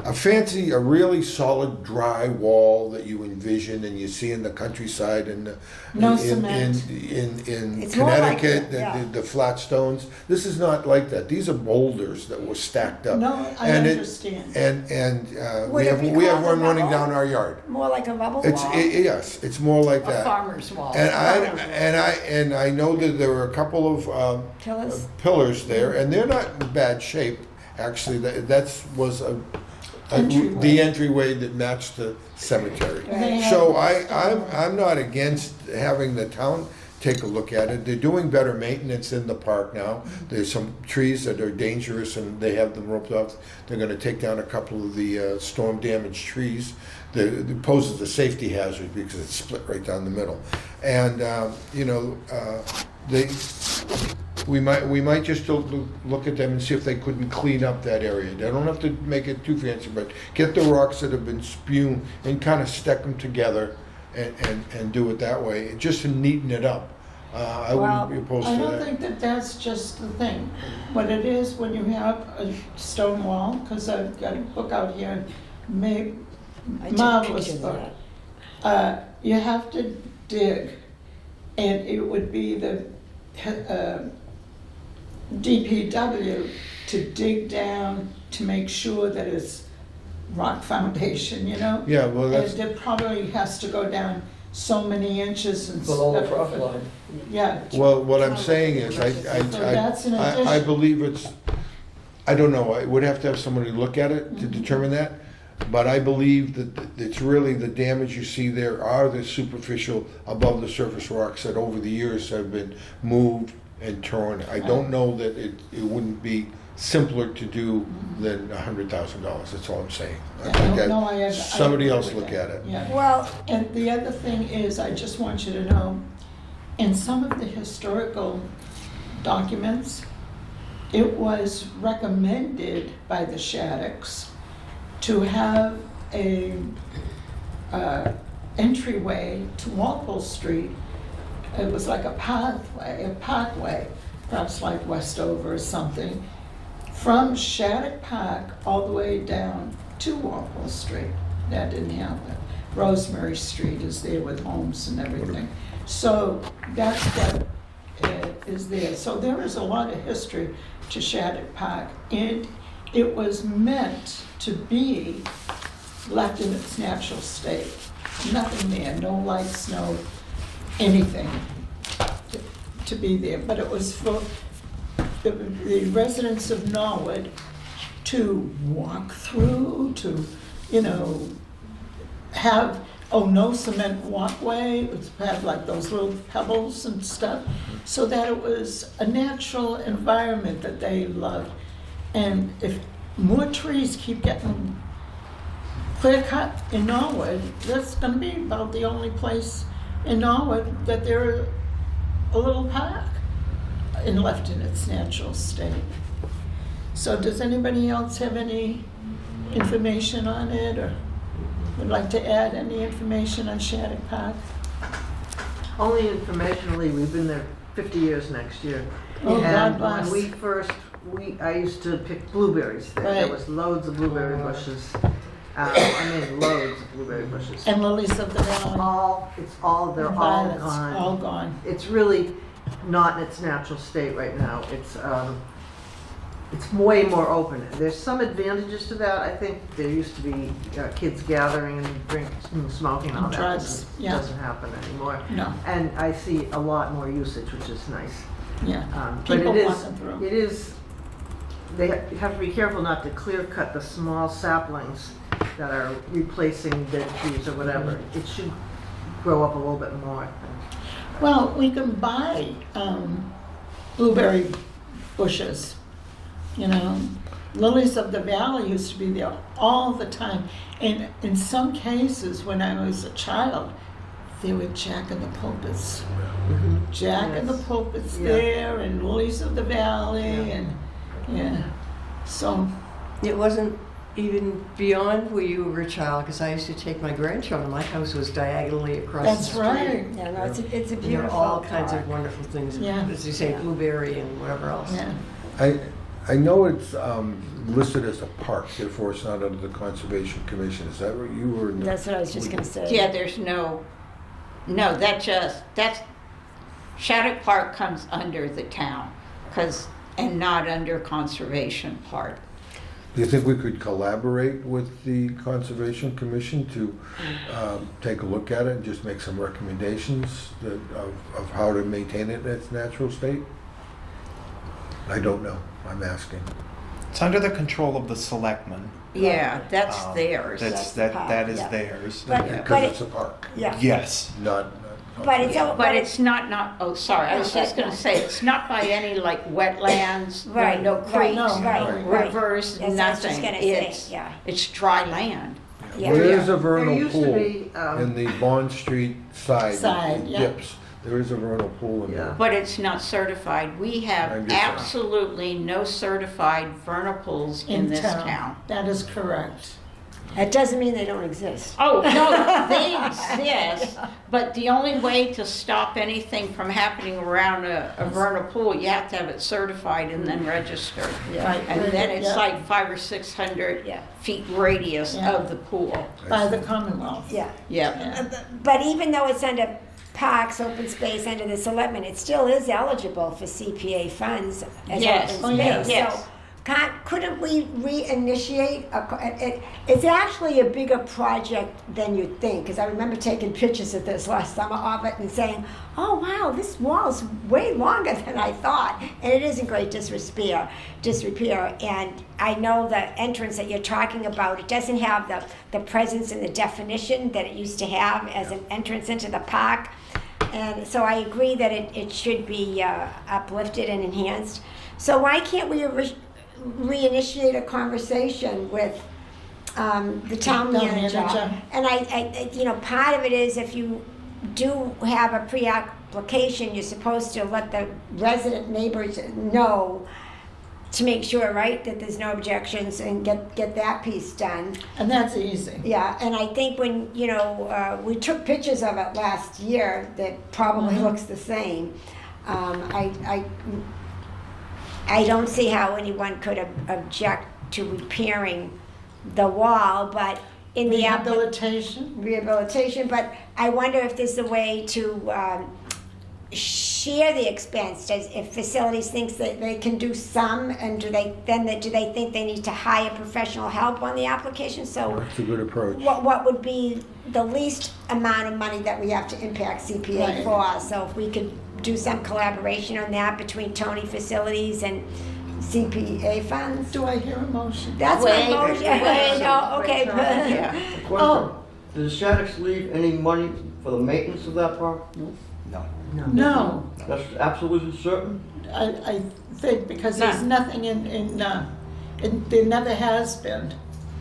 a really solid dry wall that you envision and you see in the countryside and No in cement. in It's more like Connecticut, that, yeah. the flat stones. This is not like that. These are boulders that were stacked up. No, I And understand. And Would we it have be we have called a one running rubble? down our yard. More like a rubble It's wall? yes, it's more like A that. farmer's wall. And I know that there were a couple of Pillars? pillars there, and they're not in bad shape. Actually, that was Entryway. the entryway that matched the cemetery. They So have- I'm not against having the town take a look at it. They're doing better maintenance in the park now. There's some trees that are dangerous and they have them roped off. They're gonna take down a couple of the storm damaged trees. It poses a safety hazard because it's split right down the middle. And, you know, we might just look at them and see if they couldn't clean up that area. They don't have to make it too fancy, but get the rocks that have been spewed and kind of stack them together and do it that way, just to neaten it up. I wouldn't be opposed I to don't that. think that that's just the thing. What it is, when you have a stone wall, because I've got a book out here, I took marvelous pictures of book. that. You have to dig, and it would be the DPW to dig down to make sure that it's rock foundation, you know? Yeah, well, that's, And it probably has to go down so many inches and Below the stuff. frost line. Yeah. well, what I'm saying is, that's an I addition. believe it's, I don't know, I would have to have somebody look at it to determine that. But I believe that it's really the damage you see there are the superficial above the surface rocks that over the years have been moved and torn. I don't know that it wouldn't be simpler to do than $100,000, that's all I'm saying. I think No, I somebody agree else with look that. at it. Yeah. Well, And the other thing is, I just want you to know, in some of the historical documents, it was recommended by the Shaddocks to have a entryway to Walpole Street. It was like a parkway, perhaps like Westover or something, from Shattuck Park all the way down to Walpole Street. That didn't happen. Rosemary Street is there with homes and everything. So that's what is there. So there is a lot of history to Shattuck Park. And it was meant to be left in its natural state. Nothing there, no lights, no anything to be there. But it was for the residents of Norwood to walk through, to, you know, have, no cement walkway, it would have like those little pebbles and stuff, so that it was a natural environment that they loved. And if more trees keep getting clear cut in Norwood, that's gonna be about the only place in Norwood that there are a little park and left in its natural state. So does anybody else have any information on it, or would like to add any information on Shattuck Park? Only informationally, we've been there 50 years next year. Oh, God And bless. when we first, I used to pick blueberries there. There Right. was loads of blueberry bushes. Loads of blueberry bushes. And lilies of the valley? They're all Violets, gone. all gone. It's really not in its natural state right now. It's way more open. There's some advantages to that. I think there used to be kids gathering and drinking, smoking, all And that. drugs, yeah. Doesn't happen anymore. No, And I see a lot more usage, which is nice. yeah. But People it walking through. is, they have to be careful not to clear cut the small saplings that are replacing dead trees or whatever. It should grow up a little bit more, I think. Well, we can buy blueberry bushes, you know. Lilies of the Valley used to be there all the time. And in some cases, when I was a child, there were Jack in the Pulpits. Jack in the Yes. Pulpits Yeah. there, and Lilies of the Valley, and, yeah. So, It wasn't even beyond where you were a child, because I used to take my grandchildren. My house was diagonally across the that's street. right, Yeah, no, it's a And there beautiful are all kinds park. of wonderful things, Yeah. as you say, Yeah. blueberry and whatever else. yeah. I know it's listed as a park, therefore it's not under the Conservation Commission. Is that what you were? That's what I was just gonna say. Yeah, there's no, that's, Shattuck Park comes under the town, and not under Conservation Park. Do you think we could collaborate with the Conservation Commission to take a look at it and just make some recommendations of how to maintain it in its natural state? I don't know. I'm asking. It's under the control of the selectmen. Yeah, that's Um, theirs. That's, the park, that is yeah. theirs. But- Because it's a park, Yeah. Yes. not. But it's, But it's not, oh, sorry, I was just gonna say, it's not by any like wetlands, Right, no right, creeks, no, right, right. rivers, Yes, I was just nothing. gonna say, It's, yeah. it's dry land. Yeah. Well, there is a There vernal used to pool be, in the Bond Street side. Side, yeah. Dips. There is a vernal pool in Yeah. there. But it's not certified. We have I'm just- absolutely no certified vernal pools in this town. That is correct. That doesn't mean they don't exist. Oh, no, they exist, but the only way to stop anything from happening around a vernal pool, you have to have it certified and then registered. Right. And then it's Yeah. like 500 or 600 Yeah. feet radius Yeah. of the pool. By the Commonwealth. Yeah. Yeah. But even though it's under parks, open space, under the selectmen, it still is eligible for CPA funds as Yes. open Oh, space. yes. So couldn't we reinitiate? It's actually a bigger project than you'd think, because I remember taking pictures of this last summer of it and saying, oh wow, this wall's way longer than I thought. And it is in great disrepair. And I know the entrance that you're talking about, it doesn't have the presence and the definition that it used to have as an entrance into the park. And so I agree that it should be uplifted and enhanced. So why can't we reinitiate a conversation with the town manager? And I, part of it is if you do have a pre-application, you're supposed to let the resident neighbors know to make sure, right, that there's no objections and get that piece done. And that's easy. Yeah, and I think when, we took pictures of it last year, that probably looks the same. I don't see how anyone could object to repairing the wall, but in the rehabilitation, but I wonder if there's a way to share the expense. If facilities thinks that they can do some, and do they think they need to hire professional help on the application? So That's a good approach. what would be the least amount of money that we have to impact CPA Right. for? So if we could do some collaboration on that between Tony Facilities and CPA funds. Do I hear a motion? That's my Wait, motion. wait, No, okay. Yeah. Question, Oh. does Shaddix leave any money for the maintenance of that park? No. No, That's absolutely certain? I think because there's nothing there never has been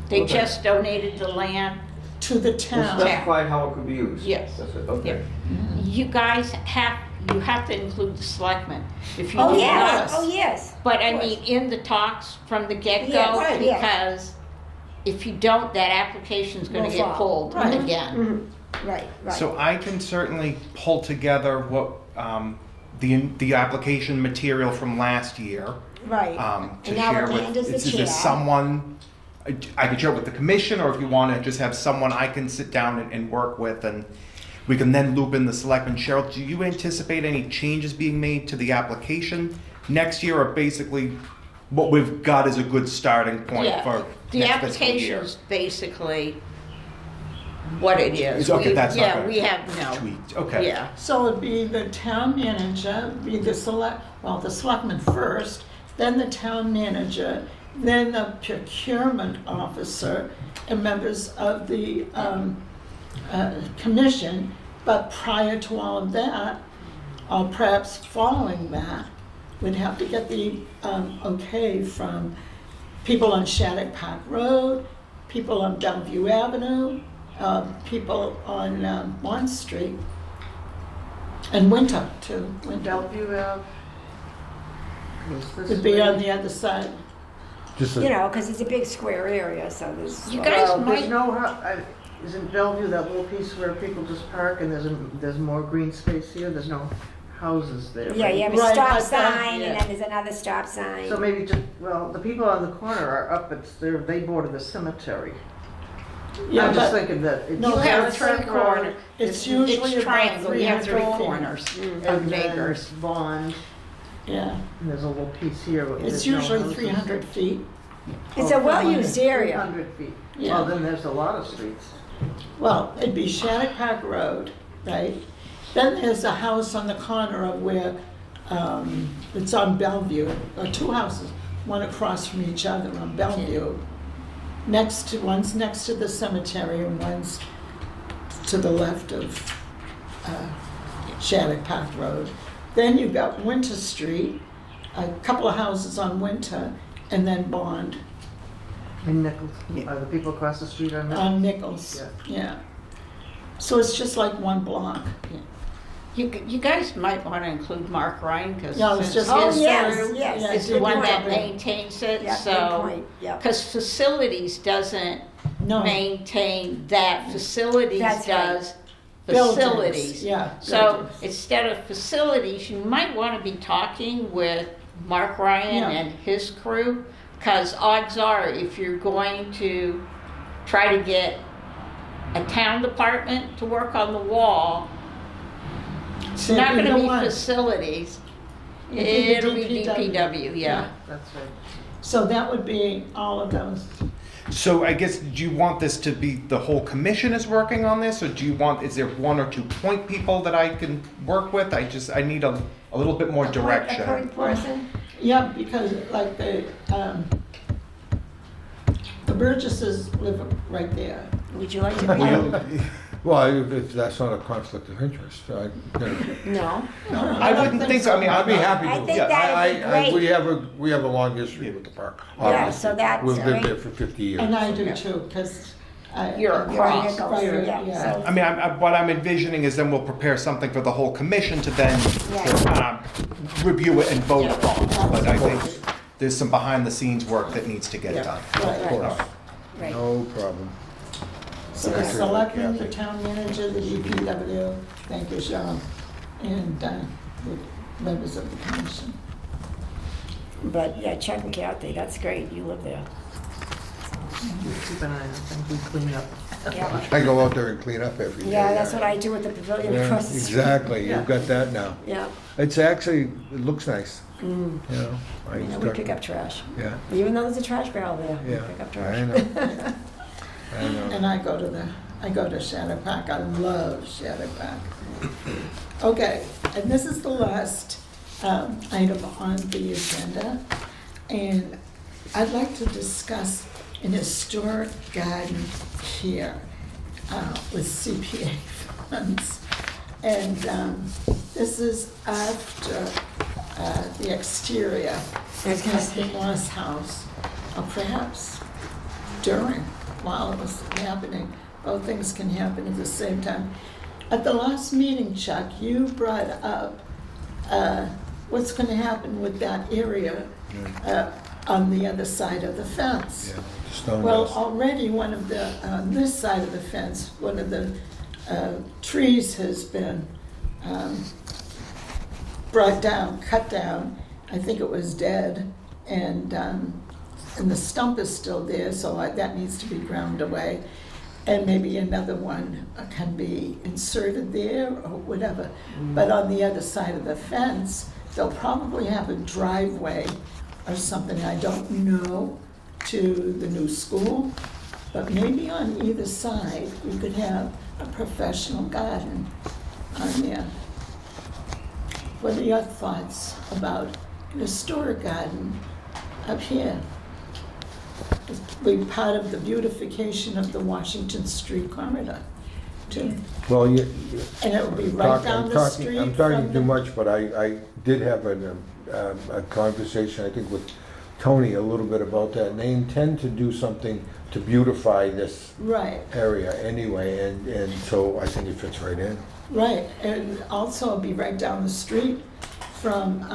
They Okay. just donated the land. to the It's town. specified how it could be used? Yes. That's it, okay. You guys have to include the selectmen. If you Oh, do yes, not, oh, yes. but I mean, in the talks from the get-go, Yes, right, yeah. because if you don't, that application's gonna Will get fall. pulled Right. again. Right. So I can certainly pull together what, the application material from last year, Right. to And now share Amanda's with, the is there chair. someone, I could share with the commission, or if you want to just have someone I can sit down and work with, and we can then loop in the selectmen. Cheryl, do you anticipate any changes being made to the application next year, or basically what we've got is a good starting point Yeah, for the next fiscal year? application's basically what it is. Okay, We- that's not Yeah, gonna we have, no, Tweaked, okay. yeah. So it'd be the town manager, be the selectman first, then the town manager, then the procurement officer and members of the commission. But prior to all of that, or perhaps following that, we'd have to get the okay from people on Shattuck Park Road, people on Bellevue Avenue, people on Mont Street, and Winter too. Winter Bellevue Ave goes this would be way. on the other side. Just You a, know, because it's a big square area, so there's. You guys Well, might- there's no, isn't Bellevue that little piece where people just park and there's more green space here? There's no houses there. Yeah, right? you have a Right, stop but that- sign, yeah. and then there's another stop sign. So maybe just, well, the people on the corner are up at, they border the cemetery. Yeah, I'm just but thinking that it's. No, You have Shattuck three Road, corners. it's usually It's about triangle, you have 300 three feet. corners of And then neighbors. Bond, Yeah, and there's a little piece here. where it's there's no usually houses. 300 feet. It's a well-used area. 300 feet. Yeah. Well, then there's a lot of streets. Well, it'd be Shattuck Park Road, right? Then there's a house on the corner of where, it's on Bellevue, or two houses, one across from each other on Bellevue. One's next to the cemetery and one's to the left of Shattuck Park Road. Then you've got Winter Street, a couple of houses on Winter, and then Bond In Nichols, are the people across the street on Nichols? on Nichols. Yeah. So it's just like one block. You guys might want to include Mark Ryan, because Yeah, I was just Oh, gonna say, yes, crew yes. Yeah, is the good one point. that maintains it, Yeah, good so. point, yeah. Because facilities doesn't No. maintain that, facilities That's right. does Buildings, facilities. yeah, So buildings. instead of facilities, you might want to be talking with Mark Ryan Yeah. and his crew, because odds are, if you're going to try to get a town department to work on the wall, it's not You gonna know be what? facilities. It'd be the It'll be DPW. DPW, yeah. That's right. So that would be all of those. So I guess, do you want this to be, the whole commission is working on this, or do you want, is there one or two point people that I can work with? I need a little bit more A direction. point person? Yeah, because like the Burgesses live right there. Would you like to be? well, if that's not a conflict of interest, No. I wouldn't think so, I mean, I'd be happy to. I think Yeah, that'd be I- great. we have a long history with the park. Yeah, obviously. so that's We've lived great. there for 50 years. And I do too, because You're You're across. Nichols, Right, yeah, yeah. so- I mean, what I'm envisioning is then we'll prepare something for the whole commission to then review it and vote upon. But I think there's some behind-the-scenes work that needs to get Yeah. done. Right, Of course, Right. no problem. So the selectmen, the town manager, the DPW, thank you, Sean, and the members of the commission. But yeah, Chuck and Kathy, that's great, you live there. We keep an eye on things, we clean up. Yeah, I go out there and clean up every day. yeah, that's what I do with the pavilion Yeah, across the street. exactly, Yeah. you've got that now. Yeah, It's actually, it looks nice, you know. I you know, we start- pick up trash, Yeah, even though there's a trash barrel there, we yeah, pick up I trash. know. I know. And I go to Shattuck Park, I love Shattuck Park. Okay, and this is the last item on the agenda, and I'd like to discuss an historic garden here with CPA funds. And this is after the exterior of the Moss House, or perhaps during, while it was happening. Both things can happen at the same time. At the last meeting, Chuck, you brought up what's going to happen with that area on the other side of the fence. Yeah, the stone Well, house. already one of the, on this side of the fence, one of the trees has been brought down, cut down. I think it was dead, and the stump is still there, so that needs to be ground away. And maybe another one can be inserted there or whatever. But on the other side of the fence, they'll probably have a driveway or something, I don't know, to the new school. But maybe on either side, we could have a professional garden on there. What are your thoughts about an historic garden up here? be part of the beautification of the Washington Street corridor, too. Well, And it would be right down the street I'm talking from too the- much, but I did have a conversation, I think, with Tony a little bit about that. And they intend to do something to beautify this Right, area anyway, and so I think it fits right in. right. And also it'd be right down the street from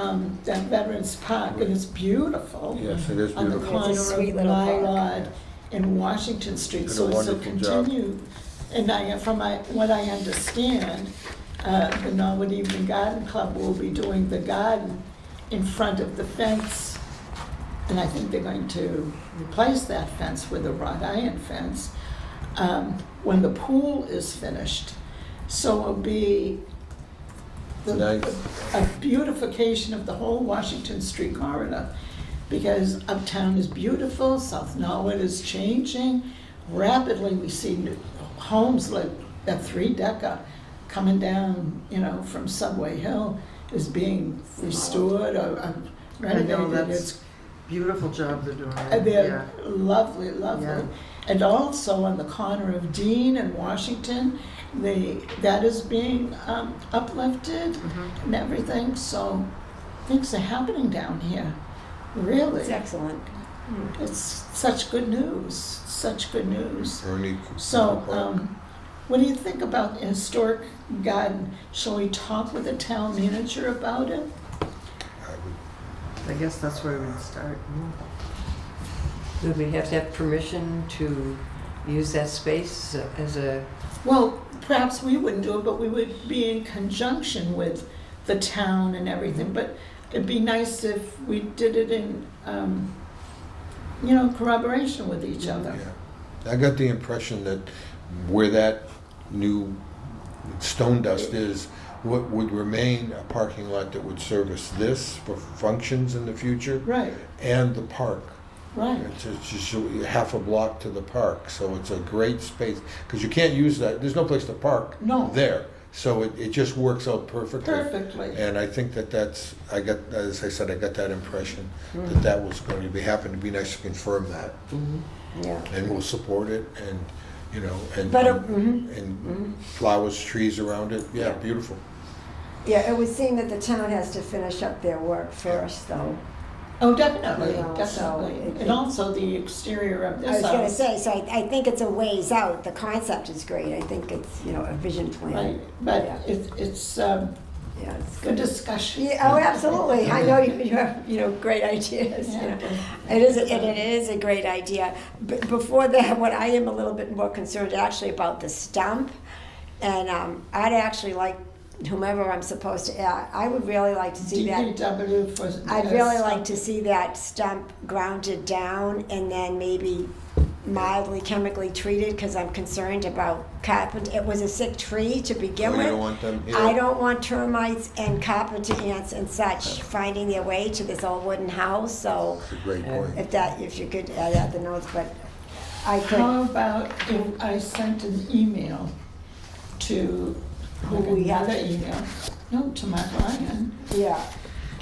that Veterans Park, and it's beautiful. Yes, it is On the beautiful. corner It's a of sweet little park. Mylod and Washington Street, Did a so it's a wonderful job. continued. And what I understand, the Norwood Evening Garden Club will be doing the garden in front of the fence. And I think they're going to replace that fence with a wrought iron fence when the pool is finished. So it'll be Nice. a beautification of the whole Washington Street corridor. Because uptown is beautiful, South Norwood is changing rapidly. We see new homes like that three-decker coming down, from Subway Hill is being restored or renovated. that's- It's Beautiful job they're doing. they're lovely, lovely. Yeah. And also on the corner of Dean and Washington, that is being uplifted Mhm. and everything, so things are happening down here, really. It's excellent. It's such good news, such good news. Ernie So, Park. what do you think about the historic garden? Shall we talk with the town manager about it? I would- I guess that's where we'd start. Would we have to have permission to use that space as a, Well, perhaps we wouldn't do it, but we would be in conjunction with the town and everything. But it'd be nice if we did it in, corroboration with each other. Yeah. I got the impression that where that new stone dust is, what would remain a parking lot that would service this for functions in the future, Right, and the park. right. It's just half a block to the park, so it's a great space, because you can't use that, there's no place to park No. there. So it just works out perfectly. Perfectly. And I think that's, as I said, I got that impression Mm-hmm. that was going to be, happen to be nice to confirm that. Yeah. And we'll support it, and, and, But, and flowers, trees around it, yeah, beautiful. Yeah, it would seem that the town has to finish up their work first, though. Oh, definitely, You know, so definitely. And also the exterior of I this was gonna house. say, so I think it's a ways out. The concept is great. I think it's, a vision plan. Right, but Yeah. it's Yeah, it's good discussion. Yeah, oh, absolutely. I know you have, great ideas, Yeah. It is a great idea. But before that, what I am a little bit more concerned actually about the stump. And I'd actually like, whomever I'm supposed to, I would really like to see that. DPW for. I'd really like to see that stump grounded down and then maybe mildly chemically treated, because I'm concerned about carpenter. It was a sick tree to begin Oh, with. you don't want them here? I don't want termites and carpenter ants and such finding their way to this old wooden house, so That's a great point. if you could add the notes, but I could, How about if I sent an email to, Who we have? another email, no, to Mark Ryan, yeah,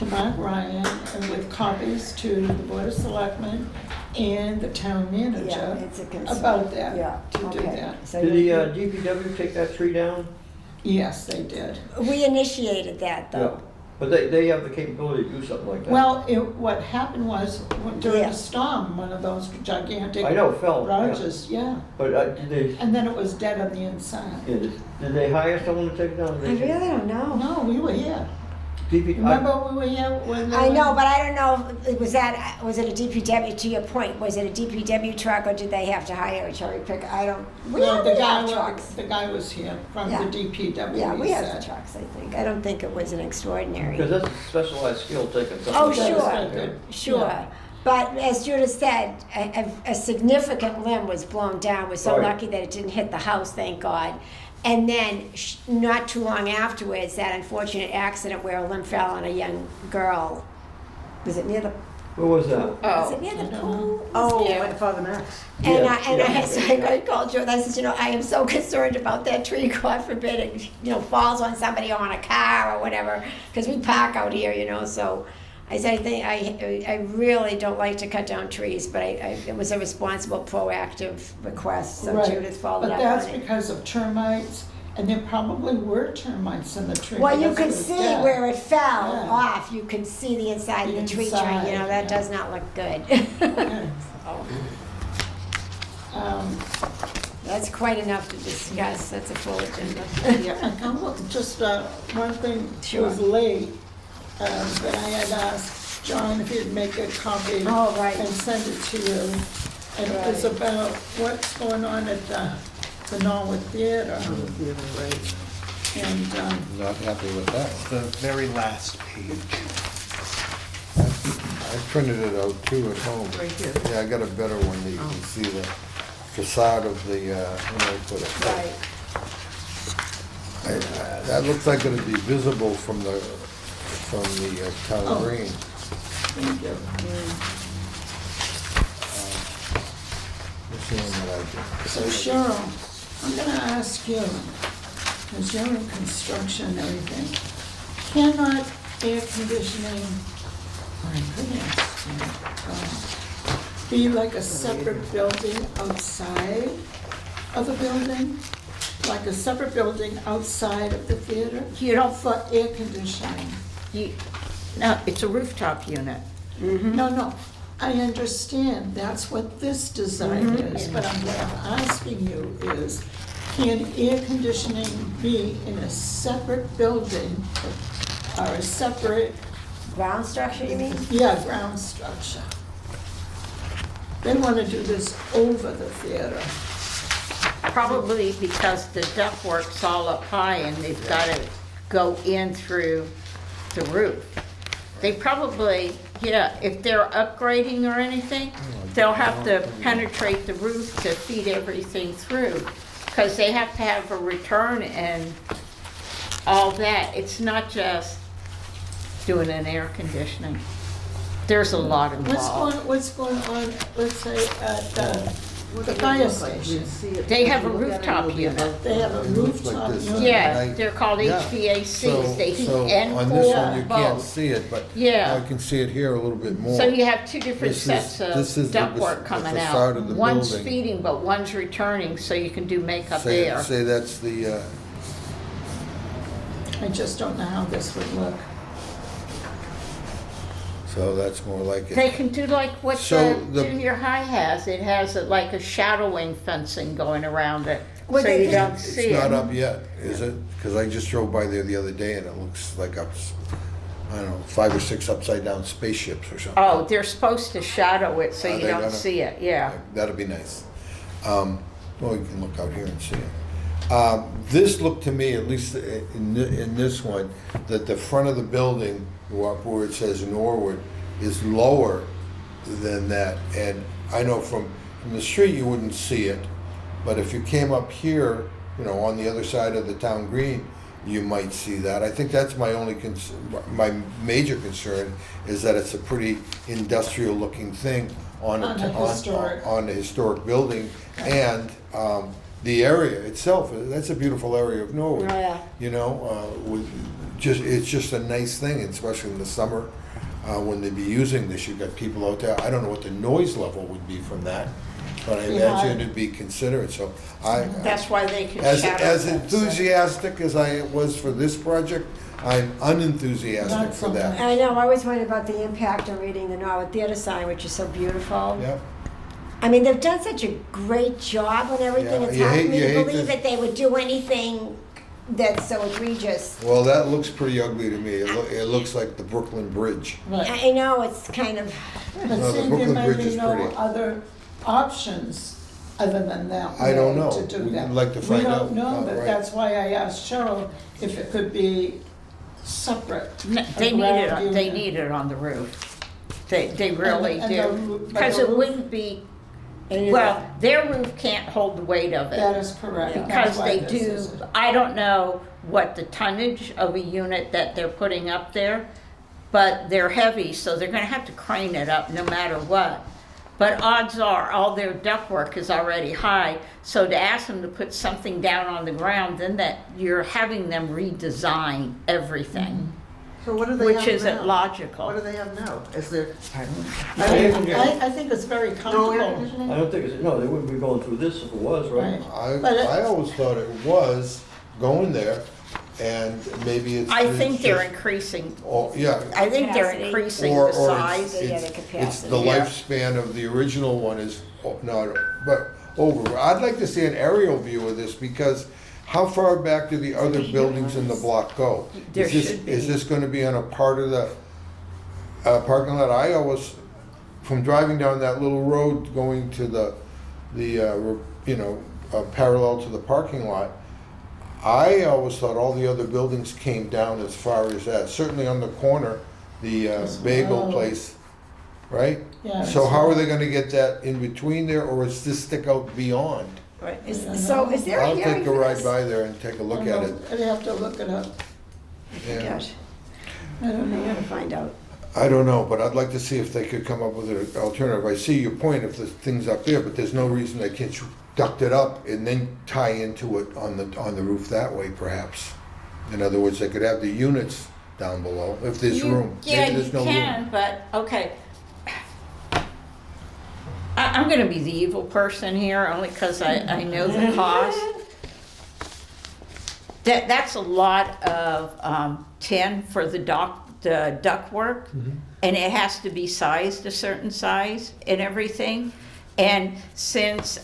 and with copies to the Board of Selectmen and the town yeah, manager it's a concern. about that, Yeah, to do okay. that. So Did the you- DPW take that tree down? Yes, they did. we initiated that, though. But they have the capability to do something like that. Well, what happened was during Yeah. a storm, one of those gigantic I know, it fell, yeah. barges, yeah. But did they, And then it was dead on the inside. yeah, did they hire someone to take it down? I really don't know. No, we were here. DP, Remember we were here when they I know, were- but I don't know, was it a DPW, to your point, was it a DPW truck or did they have to hire a cherry picker? I don't, we Well, the have guy, trucks. the guy was here from Yeah. the DPW, Yeah, we he have the said. trucks, I think. I don't think it was an extraordinary. because that's a specialized skill taking something. Oh, like that. sure, That's good. sure. Yeah. But as Judith said, a significant limb was blown down. We're so Right. lucky that it didn't hit the house, thank God. And then, not too long afterwards, that unfortunate accident where a limb fell on a young girl. Was it near the, Where was that? was it Oh, near I the don't pool? Oh, Yeah. like Father Max. And, Yeah, yeah. so I called Joe and I said, I am so concerned about that tree, God forbid it, falls on somebody or on a car or whatever, because we park out here, so I said, I really don't like to cut down trees, but it was a responsible, proactive request, so Right. Judith followed But up that's on it. because of termites, and there probably were termites in the tree. Well, you because can it was see dead. where it fell Yeah. off, you can see the inside of the tree trunk, you know, that yeah. does not look good. Okay. That's quite enough to discuss, that's a full agenda. Yeah, I come up, just one thing, it Sure. was late, but I had asked John if he'd make a copy Oh, right. and send it to you. And it was Right. about what's going on at the Norwood Theater. Right. And, Not happy with that. The very last page. I printed it out too at home. Right here. Yeah, I got a better one that you can see the facade of the, how do I put it? Right. That looks like it'd be visible from the town Oh. green. thank you. This is the one that I did. So Cheryl, I'm gonna ask you, because you're in construction and everything, cannot air conditioning, my goodness, be like a separate building outside of the building? Like a separate building outside of the theater? You don't, For air conditioning? no, it's a rooftop unit. No, no, I understand, that's what this design is, but what I'm asking you is, can air conditioning be in a separate building or a separate, Ground structure, you mean? yeah, ground structure? They want to do this over the theater. Probably because the ductwork's all up high and they've got to go in through the roof. They probably, yeah, if they're upgrading or anything, they'll have to penetrate the roof to feed everything through. Because they have to have a return and all that. It's not just doing an air conditioning. There's a lot involved. What's going on, let's say, at the fire station? They have a rooftop unit. They have a Looks like rooftop this. unit. Yeah, Right. they're called Yeah. HVACs. They heat So and on this one, you cool can't both. see it, but Yeah. I can see it here a little bit more. So you have two different This is- sets this of is the ductwork coming facade out. of the One's building. feeding, but one's returning, so you can do makeup Say, air. say that's the, I just don't know how this would look. so that's more like They it. can do like what So the the- junior high has. It has like a shadowing fencing going around it, Well, so they you did- don't see It's not it. up yet, is it? Because I just drove by there the other day and it looks like up, I don't know, 5 or 6 upside down spaceships or something. Oh, they're supposed to shadow it so Are you they don't gonna? see it, yeah. That'd be nice. Well, you can look out here and see it. This looked to me, at least in this one, that the front of the building, where it says Norwood, is lower than that. And I know from the street you wouldn't see it, but if you came up here, you know, on the other side of the town green, you might see that. I think that's my only my major concern is that it's a pretty industrial looking thing on On a historic. on a historic building, and the area itself, that's a beautiful area of Norwood. Oh, yeah. You know, it's just a nice thing, especially in the summer, when they be using this, you've got people out there. I don't know what the noise level would be from that, but I imagine it'd be considerate, so That's why they can as shadow as fence it. enthusiastic as I was for this project, I'm unenthusiastic Not for so that. much. I know, I always wondered about the impact of reading the Norwood Theater sign, which is so beautiful. Yep. I mean, they've done such a great job on everything, Yeah, it's you hard hate- for me you to hate believe this- that they would do anything that's so egregious. Well, that looks pretty ugly to me. It looks like the Brooklyn Bridge. Right. I know, it's kind of, But No, the see, there Brooklyn may Bridge be is no pretty. other options other than that I don't way know. to do We'd that. like to find out. We don't know, but Right. that's why I asked Cheryl if it could be separate. They a need it, ground they unit. need it on the roof. They really And the do. roo- but Because the it roof- wouldn't be, well, their roof can't hold the weight of That it. is correct. That's Because why they this do, is- I don't know what the tonnage of a unit that they're putting up there, but they're heavy, so they're gonna have to crane it up no matter what. But odds are, all their ductwork is already high, so to ask them to put something down on the ground, then that, you're having them redesign everything. So what do they have which now? isn't What do logical. they have now? Is there? I think it's very No air comfortable. conditioning? I don't think it's, no, they wouldn't be going through this if it was, right? But it- I always thought it was going there, and maybe it's. I think it's they're just- increasing, Oh, yeah. I think they're Capacity. increasing Or- the or size. Yeah, the It's capacity. the Yeah. lifespan of the original one is not, but over. I'd like to see an aerial view of this, because how far back do the other buildings in the block go? There Is this- should be. Is this gonna be on a part of the parking lot? I always, from driving down that little road going to parallel to the parking lot, I always thought all the other buildings came down as far as that. Certainly on the corner, the bagel Oh. place, right? Yeah, So it's how are not- they gonna get that in between there, or does this stick out beyond? Right. So is there a I'll hearing take a for ride this? by there and take a look at it. I'd have to look it up. Yeah. Gosh, I don't I know. gotta find out. I don't know, but I'd like to see if they could come up with an alternative. I see your point if the thing's up there, but there's no reason they can't duct it up and then tie into it on the roof that way, perhaps. In other words, they could have the units down below, if there's room. Yeah, Maybe you there's no can, room. but, okay. I'm gonna be the evil person here, only because I know the cost. That's a lot of tin for the ductwork, and it has to be sized a certain size and everything. And since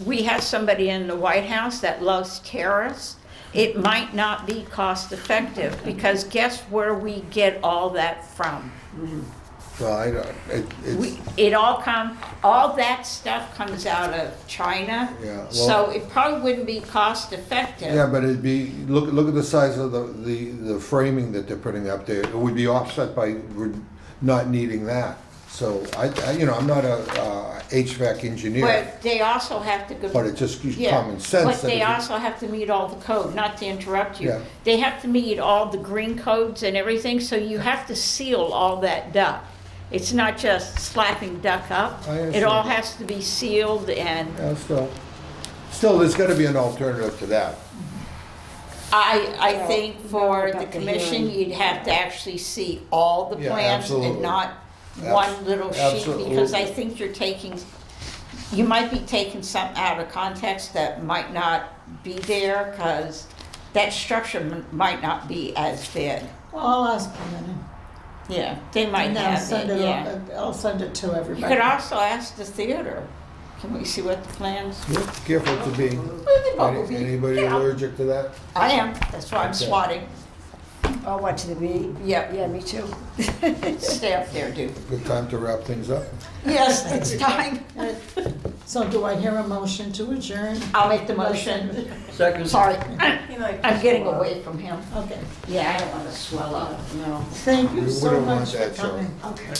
we have somebody in the White House that loves terrorists, it might not be cost effective, because guess where we get all that from? Well, I don't, All that stuff comes out of China, Yeah, well- so it probably wouldn't be cost effective. yeah, but it'd be, look at the size of the framing that they're putting up there. It would be offset by not needing that. So I'm not a HVAC engineer, But they also have to go. but it just use Yeah, common sense. but that they if you- also have to meet all the code, not to interrupt you. Yeah. They have to meet all the green codes and everything, so you have to seal all that duct. It's not just slapping duct up. I It all understand. has to be sealed and Yeah, still, there's gotta be an alternative to that. I Well, think no, for about the the commission, hearing. you'd have to actually see all the Yeah, plans and absolutely. not one little sheet, because I think you might be taking something out of context that might not be there, because that structure might not be as big. Well, I'll ask them Yeah, they might and I'll have send it, it, yeah. I'll send it to You everybody. could also ask the theater. Can we see what the plans? Yep, careful to be. Bumblebee. Anybody Get out. allergic to that? I am, that's why I'm Okay. swatting. Oh, what, to the bee? Yep, Yeah, me too. stay up there, dude. Good time to wrap things up. Yes, it's time. So do I hear a motion to adjourn? I'll make the motion. Second. Sorry, He might I'm getting swell up. away from him. Okay, Yeah, I don't want to swell up. No. thank you We so wouldn't want much for that, Joe. coming. Okay.